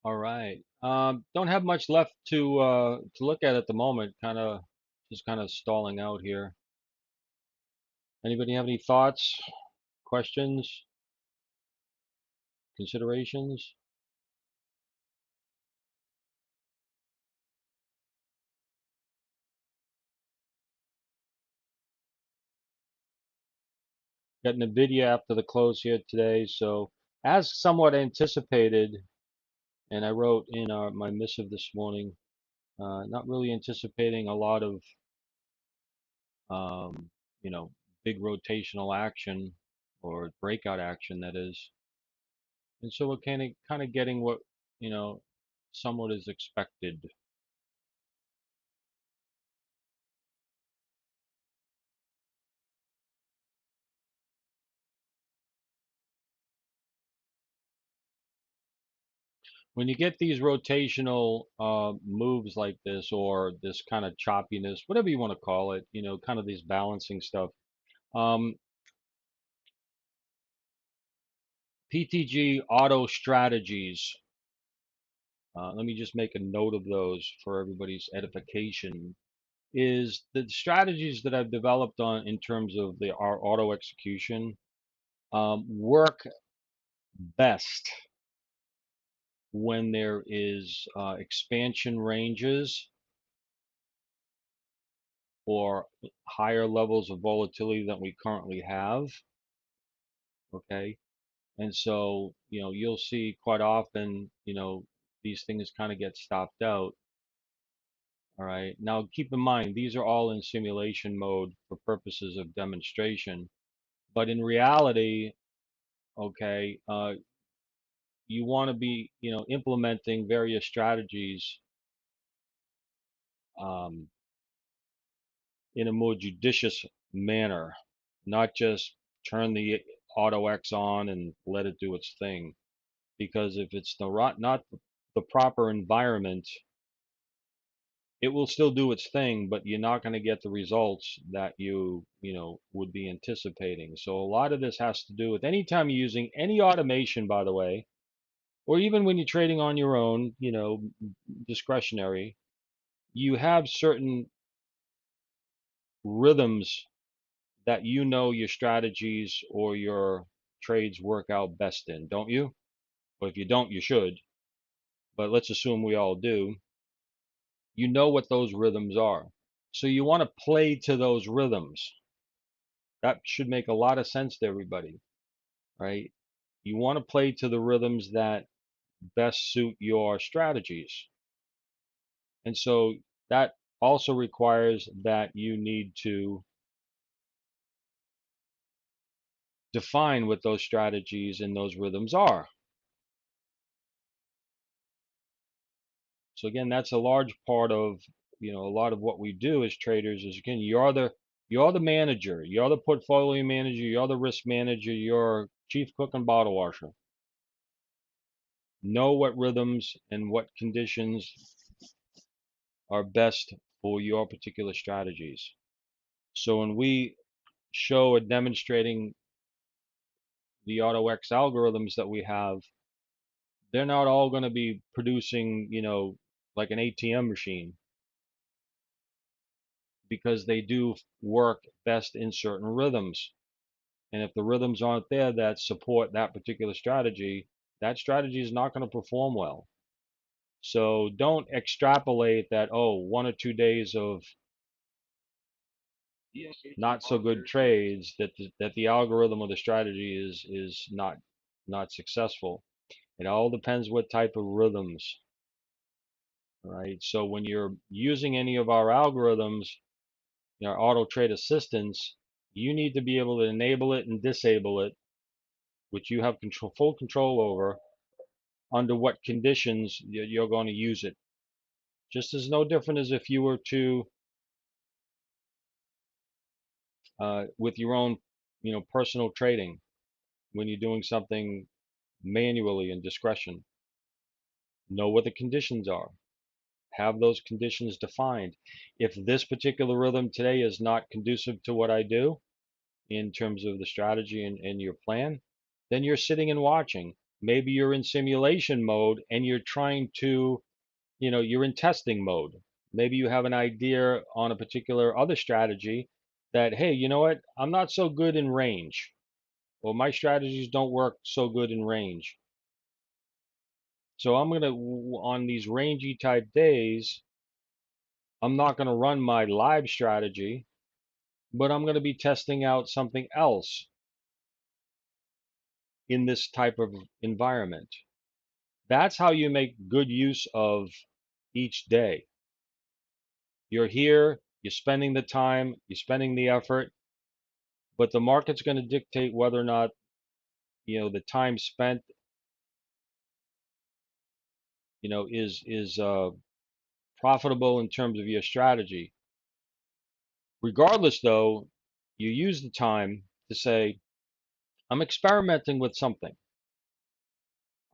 All right. Don't have much left to look at the moment. Just kind of stalling out here. Anybody have any thoughts, questions, considerations? Got NVIDIA after the close here today. So as somewhat anticipated, and I wrote in my missive this morning, not really anticipating a lot of, um, you know, big rotational action or breakout action, that is. And so we're kind of getting what, you know, somewhat is expected. When you get these rotational moves like this, or this kind of choppiness, whatever you want to call it, you know, kind of these balancing stuff. Um, PTG auto strategies. Let me just make a note of those for everybody's edification. Is the strategies that I've developed on in terms of our auto execution work best when there is expansion ranges or higher levels of volatility than we currently have. Okay. And so, you know, you'll see quite often, you know, these things kind of get stopped out. All right. Now, keep in mind, these are all in simulation mode for purposes of demonstration. But in reality, okay, you want to be, you know, implementing various strategies um, in a more judicious manner, not just turn the auto X on and let it do its thing. Because if it's not the proper environment, it will still do its thing, but you're not going to get the results that you know would be anticipating. So a lot of this has to do with anytime you're using any automation, by the way, or even when you're trading on your own, you know, discretionary, you have certain rhythms that you know your strategies or your trades work out best in, don't you? Or if you don't, you should. But let's assume we all do. You know what those rhythms are. So you want to play to those rhythms. That should make a lot of sense to everybody, right? You want to play to the rhythms that best suit your strategies. And so that also requires that you need to define what those strategies and those rhythms are. So again, that's a large part of, you know, a lot of what we do as traders is, again, you're the manager, you're the portfolio manager, you're the risk manager, you're chief cook and bottle washer. Know what rhythms and what conditions are best for your particular strategies. So when we show and demonstrating the AutoX algorithms that we have, they're not all going to be producing, you know, like an ATM machine, because they do work best in certain rhythms. And if the rhythms aren't there that support that particular strategy, that strategy is not going to perform well. So don't extrapolate that, oh, 1 or 2 days of not so good trades, that the algorithm or the strategy is not successful. It all depends what type of rhythms, right? So when you're using any of our algorithms, you know, auto trade assistance, you need to be able to enable it and disable it, which you have full control over, under what conditions you're going to use it. Just as no different as if you were to, with your own, you know, personal trading, when you're doing something manually in discretion. Know what the conditions are. Have those conditions defined. If this particular rhythm today is not conducive to what I do in terms of the strategy and your plan, then you're sitting and watching. Maybe you're in simulation mode and you're trying to, you're in testing mode. Maybe you have an idea on a particular other strategy that, hey, you know what? I'm not so good in range. Well, my strategies don't work so good in range. So I'm going to, on these rangy type days, I'm not going to run my live strategy, but I'm going to be testing out something else in this type of environment. That's how you make good use of each day. You're here, you're spending the time, you're spending the effort, but the market's going to dictate whether or not, the time spent, is profitable in terms of your strategy. Regardless, though, you use the time to say, I'm experimenting with something.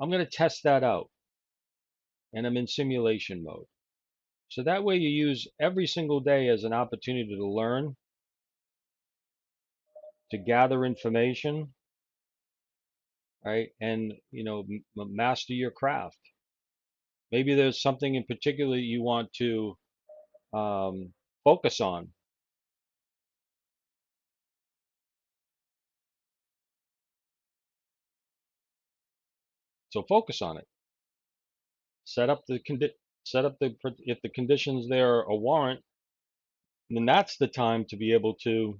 I'm going to test that out, and I'm in simulation mode. So that way you use every single day as an opportunity to learn, to gather information, right? And, master your craft. Maybe there's something in particular you want to focus on. So focus on it. Set up the if the conditions there are warrant, then that's the time to be able to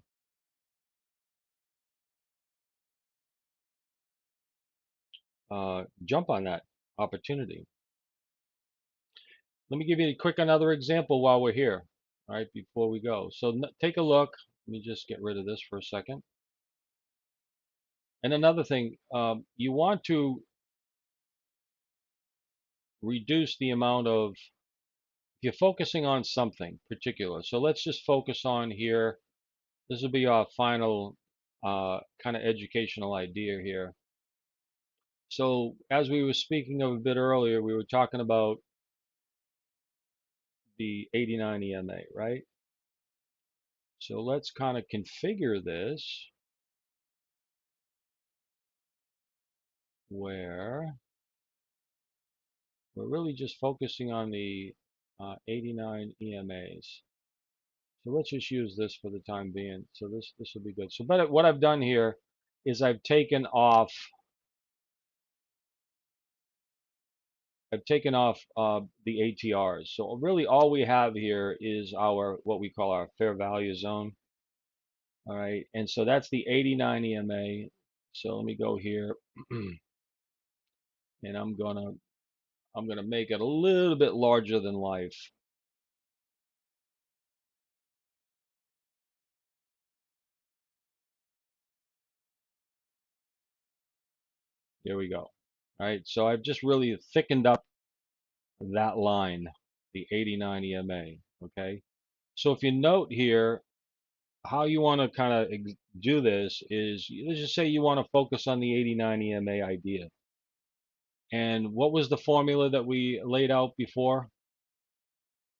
jump on that opportunity. Let me give you a quick another example while we're here, all right, before we go. So take a look. Let me just get rid of this for a second. And another thing, you want to reduce the amount of, if you're focusing on something particular. So let's just focus on here. This will be our final kind of educational idea here. So as we were speaking of a bit earlier, we were talking about the 89 EMA, right? So let's kind of configure this where we're really just focusing on the 89 EMAs. So let's just use this for the time being. So this will be good. So but what I've done here is I've taken off the ATRs. So really all we have here is our what we call our fair value zone. All right, and so that's the 89 EMA. So let me go here and I'm gonna make it a little bit larger than life. There we go. All right, so I've just really thickened up that line, the 89 EMA. Okay, so if you note here, how you want to kind of do this is, let's just say you want to focus on the 89 EMA idea. And what was the formula that we laid out before?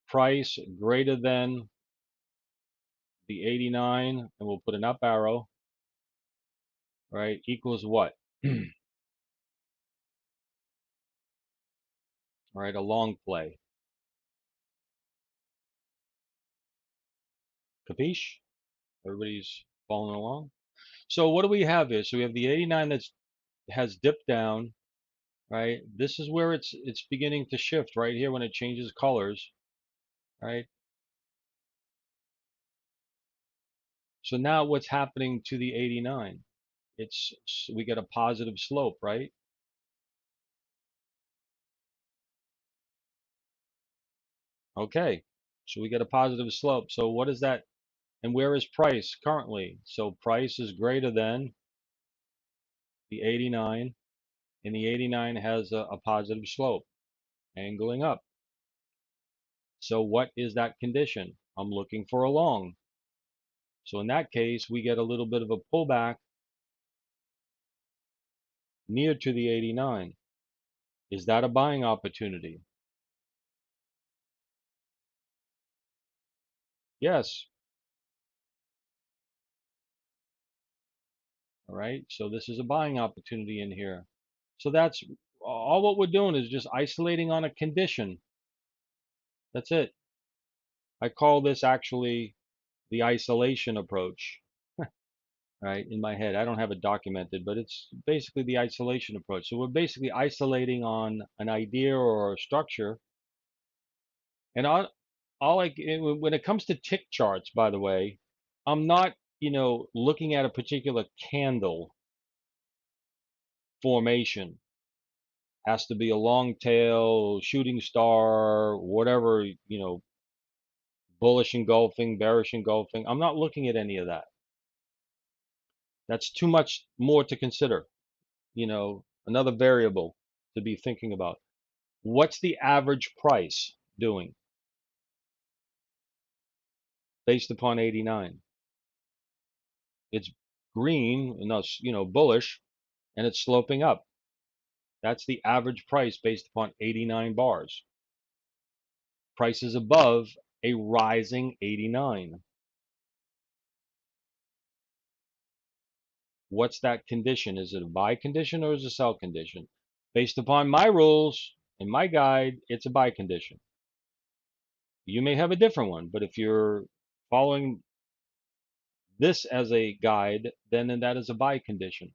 Price greater than the 89, and we'll put an up arrow, right, equals what? All right, a long play. Capiche? Everybody's following along? So what do we have here? So we have the 89 that has dipped down, right? This is where it's beginning to shift right here when it changes colors, right? So now what's happening to the 89? We get a positive slope, right? Okay, so we get a positive slope. So what is that? And where is price currently? So price is greater than the 89, and the 89 has a positive slope, angling up. So what is that condition? I'm looking for a long. So in that case, we get a little bit of a pullback near to the 89. Is that a buying opportunity? Yes. All right, so this is a buying opportunity in here. So that's all what we're doing is just isolating on a condition. That's it. I call this actually the isolation approach, right? In my head, I don't have it documented, but it's basically the isolation approach. So we're basically isolating on an idea or a structure. And when it comes to tick charts, by the way, I'm not, looking at a particular candle formation. Has to be a long tail, shooting star, whatever, bullish engulfing, bearish engulfing. I'm not looking at any of that. That's too much more to consider. Another variable to be thinking about. What's the average price doing based upon 89? It's green, no, bullish, and it's sloping up. That's the average price based upon 89 bars. Price is above a rising 89. What's that condition? Is it a buy condition or is it a sell condition? Based upon my rules and my guide, it's a buy condition. You may have a different one, but if you're following this as a guide, then that is a buy condition.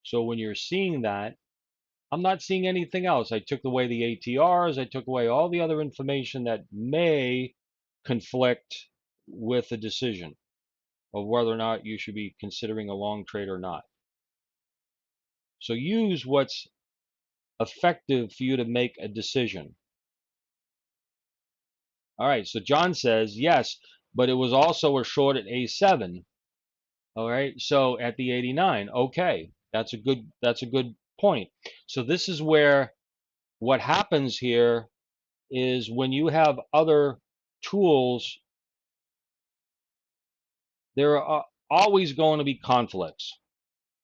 So when you're seeing that, I'm not seeing anything else. I took away the ATRs, I took away all the other information that may conflict with the decision of whether or not you should be considering a long trade or not. So use what's effective for you to make a decision. All right, so John says, yes, but it was also a short at A7. All right, so at the 89, okay, that's a good point. So this is where what happens here is when you have other tools, there are always going to be conflicts.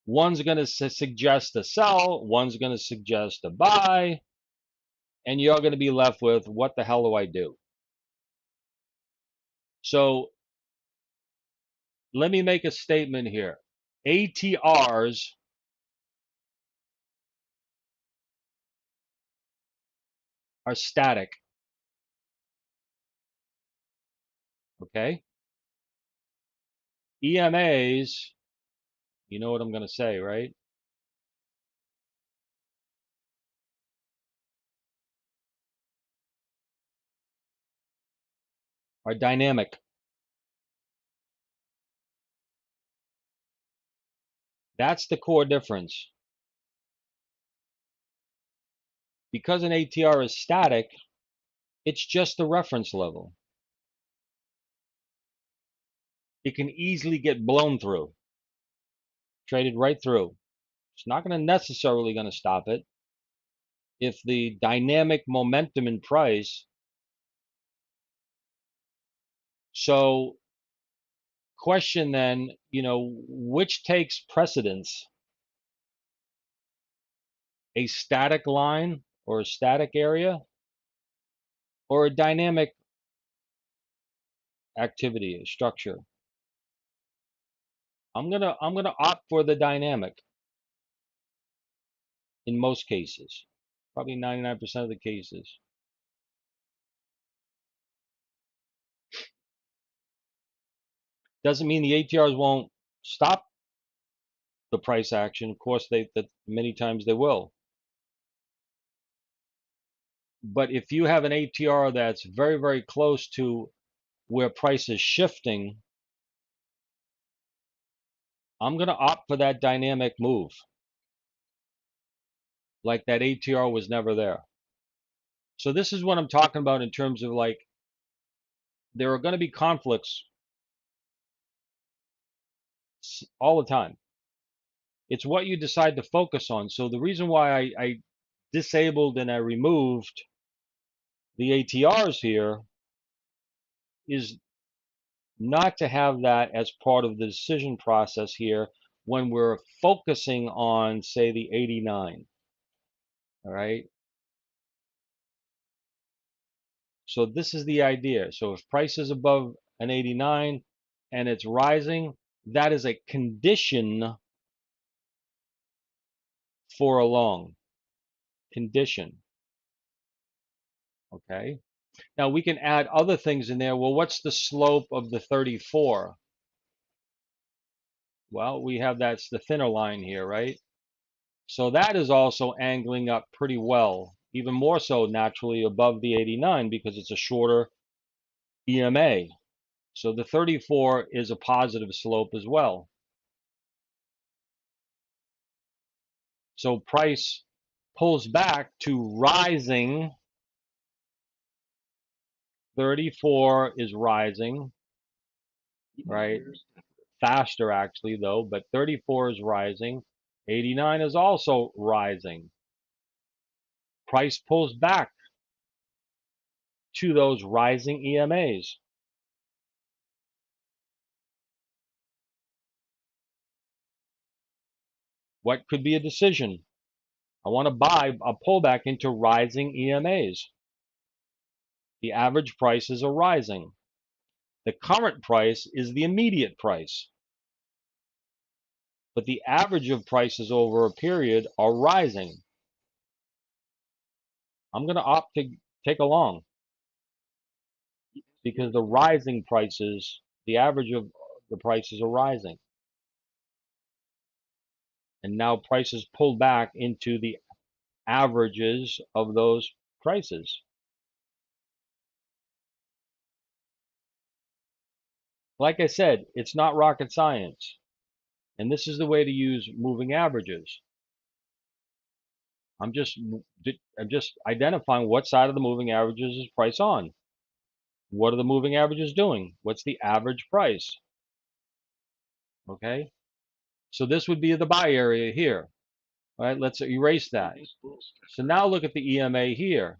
One's going to suggest a sell, one's going to suggest a buy, and you're going to be left with, what the hell do I do? So let me make a statement here. ATRs are static. Okay? EMAs, you know what I'm going to say, right? Are dynamic. That's the core difference. Because an ATR is static, it's just a reference level. It can easily get blown through, traded right through. It's not going to necessarily going to stop it. If the dynamic momentum in price, so question then, which takes precedence? A static line or a static area or a dynamic activity, a structure? I'm gonna opt for the dynamic in most cases, probably 99% of the cases. Doesn't mean the ATRs won't stop the price action. Of course, that many times they will. But if you have an ATR that's very, very close to where price is shifting, I'm going to opt for that dynamic move. Like that ATR was never there. So this is what I'm talking about in terms of, like, there are going to be conflicts all the time. It's what you decide to focus on. So the reason why I disabled and I removed the ATRs here is not to have that as part of the decision process here when we're focusing on, say, the 89. All right. So this is the idea. So if price is above an 89 and it's rising, that is a condition 34 along. Condition. Okay. Now we can add other things in there. Well, what's the slope of the 34? Well, we have that's the thinner line here, right? So that is also angling up pretty well, even more so naturally above the 89 because it's a shorter EMA. So the 34 is a positive slope as well. So price pulls back to rising. 34 is rising, right? Faster actually though, but 34 is rising. 89 is also rising. Price pulls back to those rising EMAs. What could be a decision? I want to buy a pullback into rising EMAs. The average prices are rising. The current price is the immediate price. But the average of prices over a period are rising. I'm going to opt to take along because the rising prices, the average of the prices are rising. And now prices pull back into the averages of those prices. Like I said, it's not rocket science. And this is the way to use moving averages. I'm just identifying what side of the moving averages is price on. What are the moving averages doing? What's the average price? Okay. So this would be the buy area here. All right, let's erase that. So now look at the EMA here.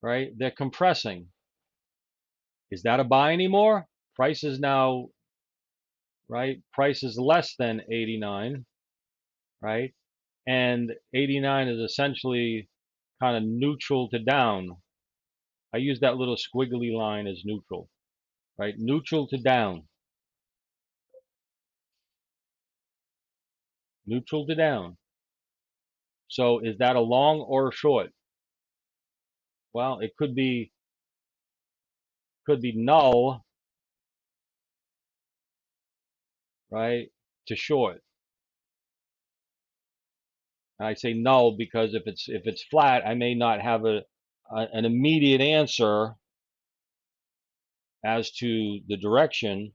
Right? They're compressing. Is that a buy anymore? Price is now, right? Price is less than 89, right? And 89 is essentially kind of neutral to down. I use that little squiggly line as neutral, right? Neutral to down. Neutral to down. So is that a long or a short? Well, it could be null, right, to short. And I say null because if it's flat, I may not have an immediate answer as to the direction.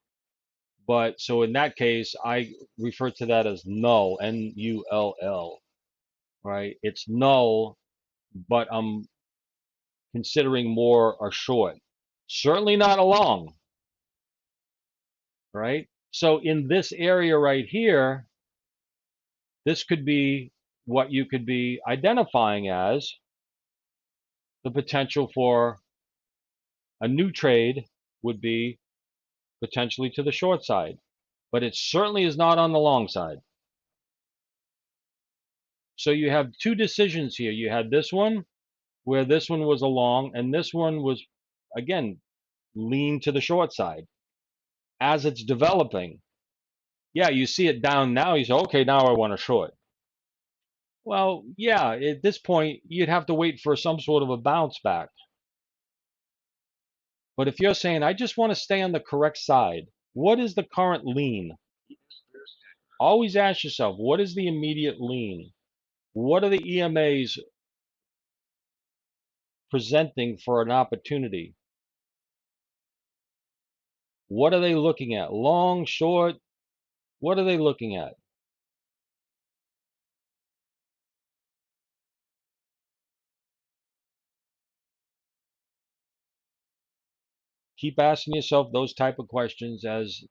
But so in that case, I refer to that as null, N-U-L-L, right? It's null, but I'm considering more a short. Certainly not a long, right? So in this area right here, this could be what you could be identifying as the potential for a new trade would be potentially to the short side, but it certainly is not on the long side. So you have two decisions here. You had this one where this one was a long and this one was, again, lean to the short side. As it's developing, yeah, you see it down now, you say, okay, now I want to short. Well, yeah, at this point, you'd have to wait for some sort of a bounce back. But if you're saying, I just want to stay on the correct side, what is the current lean? Always ask yourself, what is the immediate lean? What are the EMAs presenting for an opportunity? What are they looking at? Long, short? What are they looking at? Keep asking yourself those type of questions as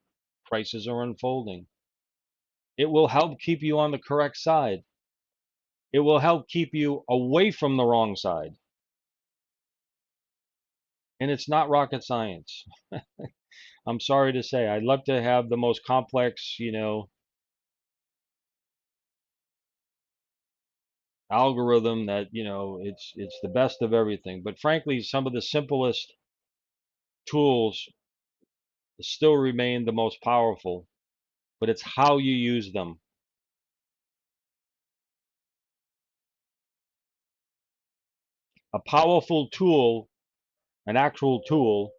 prices are unfolding. It will help keep you on the correct side. It will help keep you away from the wrong side. And it's not rocket science. I'm sorry to say. I'd love to have the most complex, algorithm that, it's the best of everything. But frankly, some of the simplest tools still remain the most powerful, but it's how you use them. a powerful tool, an actual tool,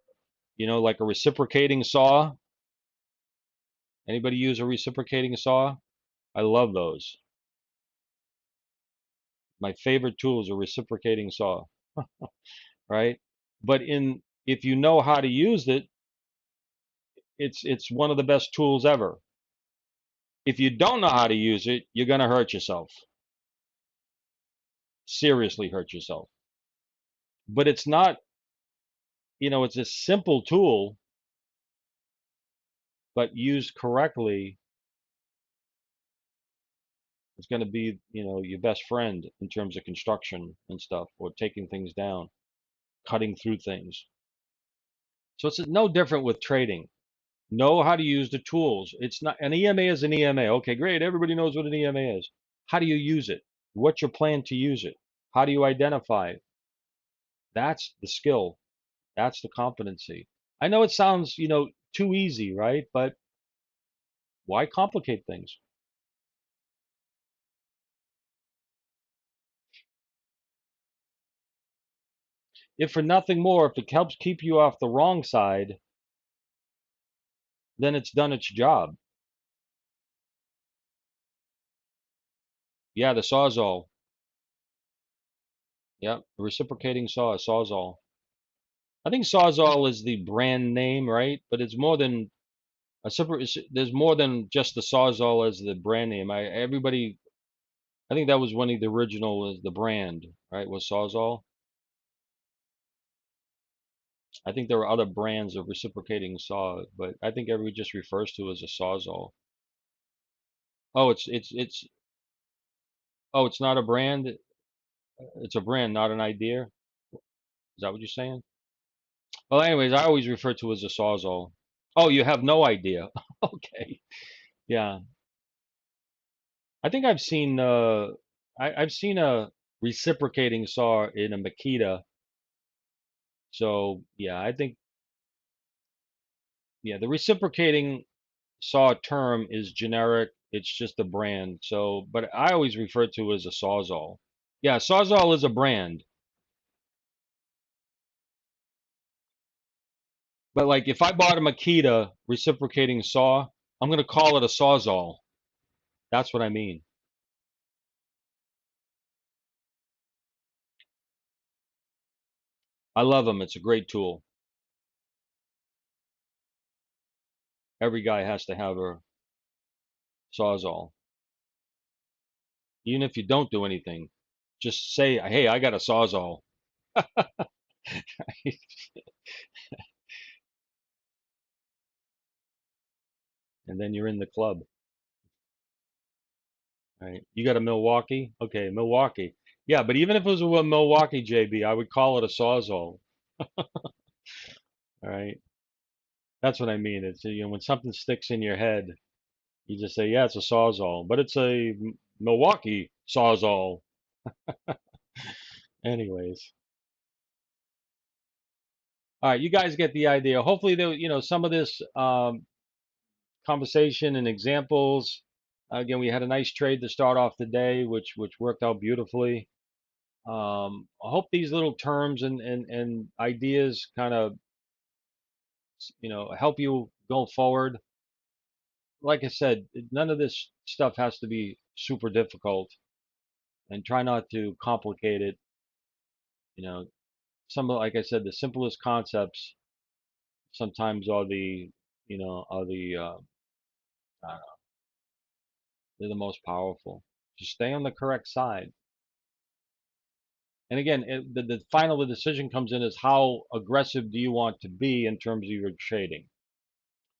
you know, like a reciprocating saw. Anybody use a reciprocating saw? I love those. My favorite tool is a reciprocating saw, right? But if you know how to use it, it's one of the best tools ever. If you don't know how to use it, you're going to hurt yourself. Seriously hurt yourself. But it's not, you know, it's a simple tool, but used correctly, it's going to be, you know, your best friend in terms of construction and stuff, or taking things down, cutting through things. So it's no different with trading. Know how to use the tools. It's not an EMA is an EMA. Okay, great. Everybody knows what an EMA is. How do you use it? What's your plan to use it? How do you identify it? That's the skill. That's the competency. I know it sounds, you know, too easy, right? But why complicate things? If for nothing more, if it helps keep you off the wrong side, then it's done its job. Yeah, the Sawzall. Yep, reciprocating saw, a Sawzall. I think Sawzall is the brand name, right? But it's more than there's more than just the Sawzall as the brand name. I think that was one of the original as the brand, right? Was Sawzall. I think there were other brands of reciprocating saw, but I think everybody just refers to it as a Sawzall. Oh, it's not a brand. It's a brand, not an idea. Is that what you're saying? Well, anyways, I always refer to it as a Sawzall. Oh, you have no idea. Okay. Yeah. I think I've seen a reciprocating saw in a Makita. So yeah, I think yeah, the reciprocating saw term is generic. It's just a brand. So, but I always refer to it as a Sawzall. Yeah, Sawzall is a brand. But like if I bought a Makita reciprocating saw, I'm gonna call it a Sawzall. That's what I mean. I love them. It's a great tool. Every guy has to have a Sawzall. Even if you don't do anything, just say, "Hey, I got a Sawzall." And then you're in the club, right? You got a Milwaukee? Okay, Milwaukee. Yeah, but even if it was a Milwaukee JB, I would call it a Sawzall. All right. That's what I mean. It's, you know, when something sticks in your head, you just say, yeah, it's a Sawzall, but it's a Milwaukee Sawzall. Anyways. All right, you guys get the idea. Hopefully, there, you know, some of this conversation and examples. Again, we had a nice trade to start off the day, which worked out beautifully. I hope these little terms and ideas kind of, you know, help you go forward. Like I said, none of this stuff has to be super difficult, and try not to complicate it. You know, like I said, the simplest concepts sometimes are the, you know, I don't know, they're the most powerful. Just stay on the correct side. And again, the final decision comes in is how aggressive do you want to be in terms of your trading?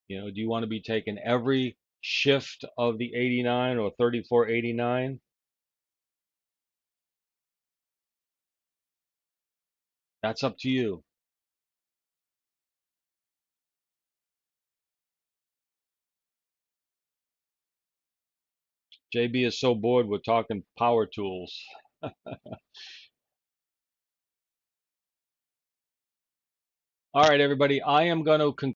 You know, do you want to be taking every shift of the 89 or 34.89? That's up to you. JB is so bored with talking power tools. All right, everybody, I am going to conclude.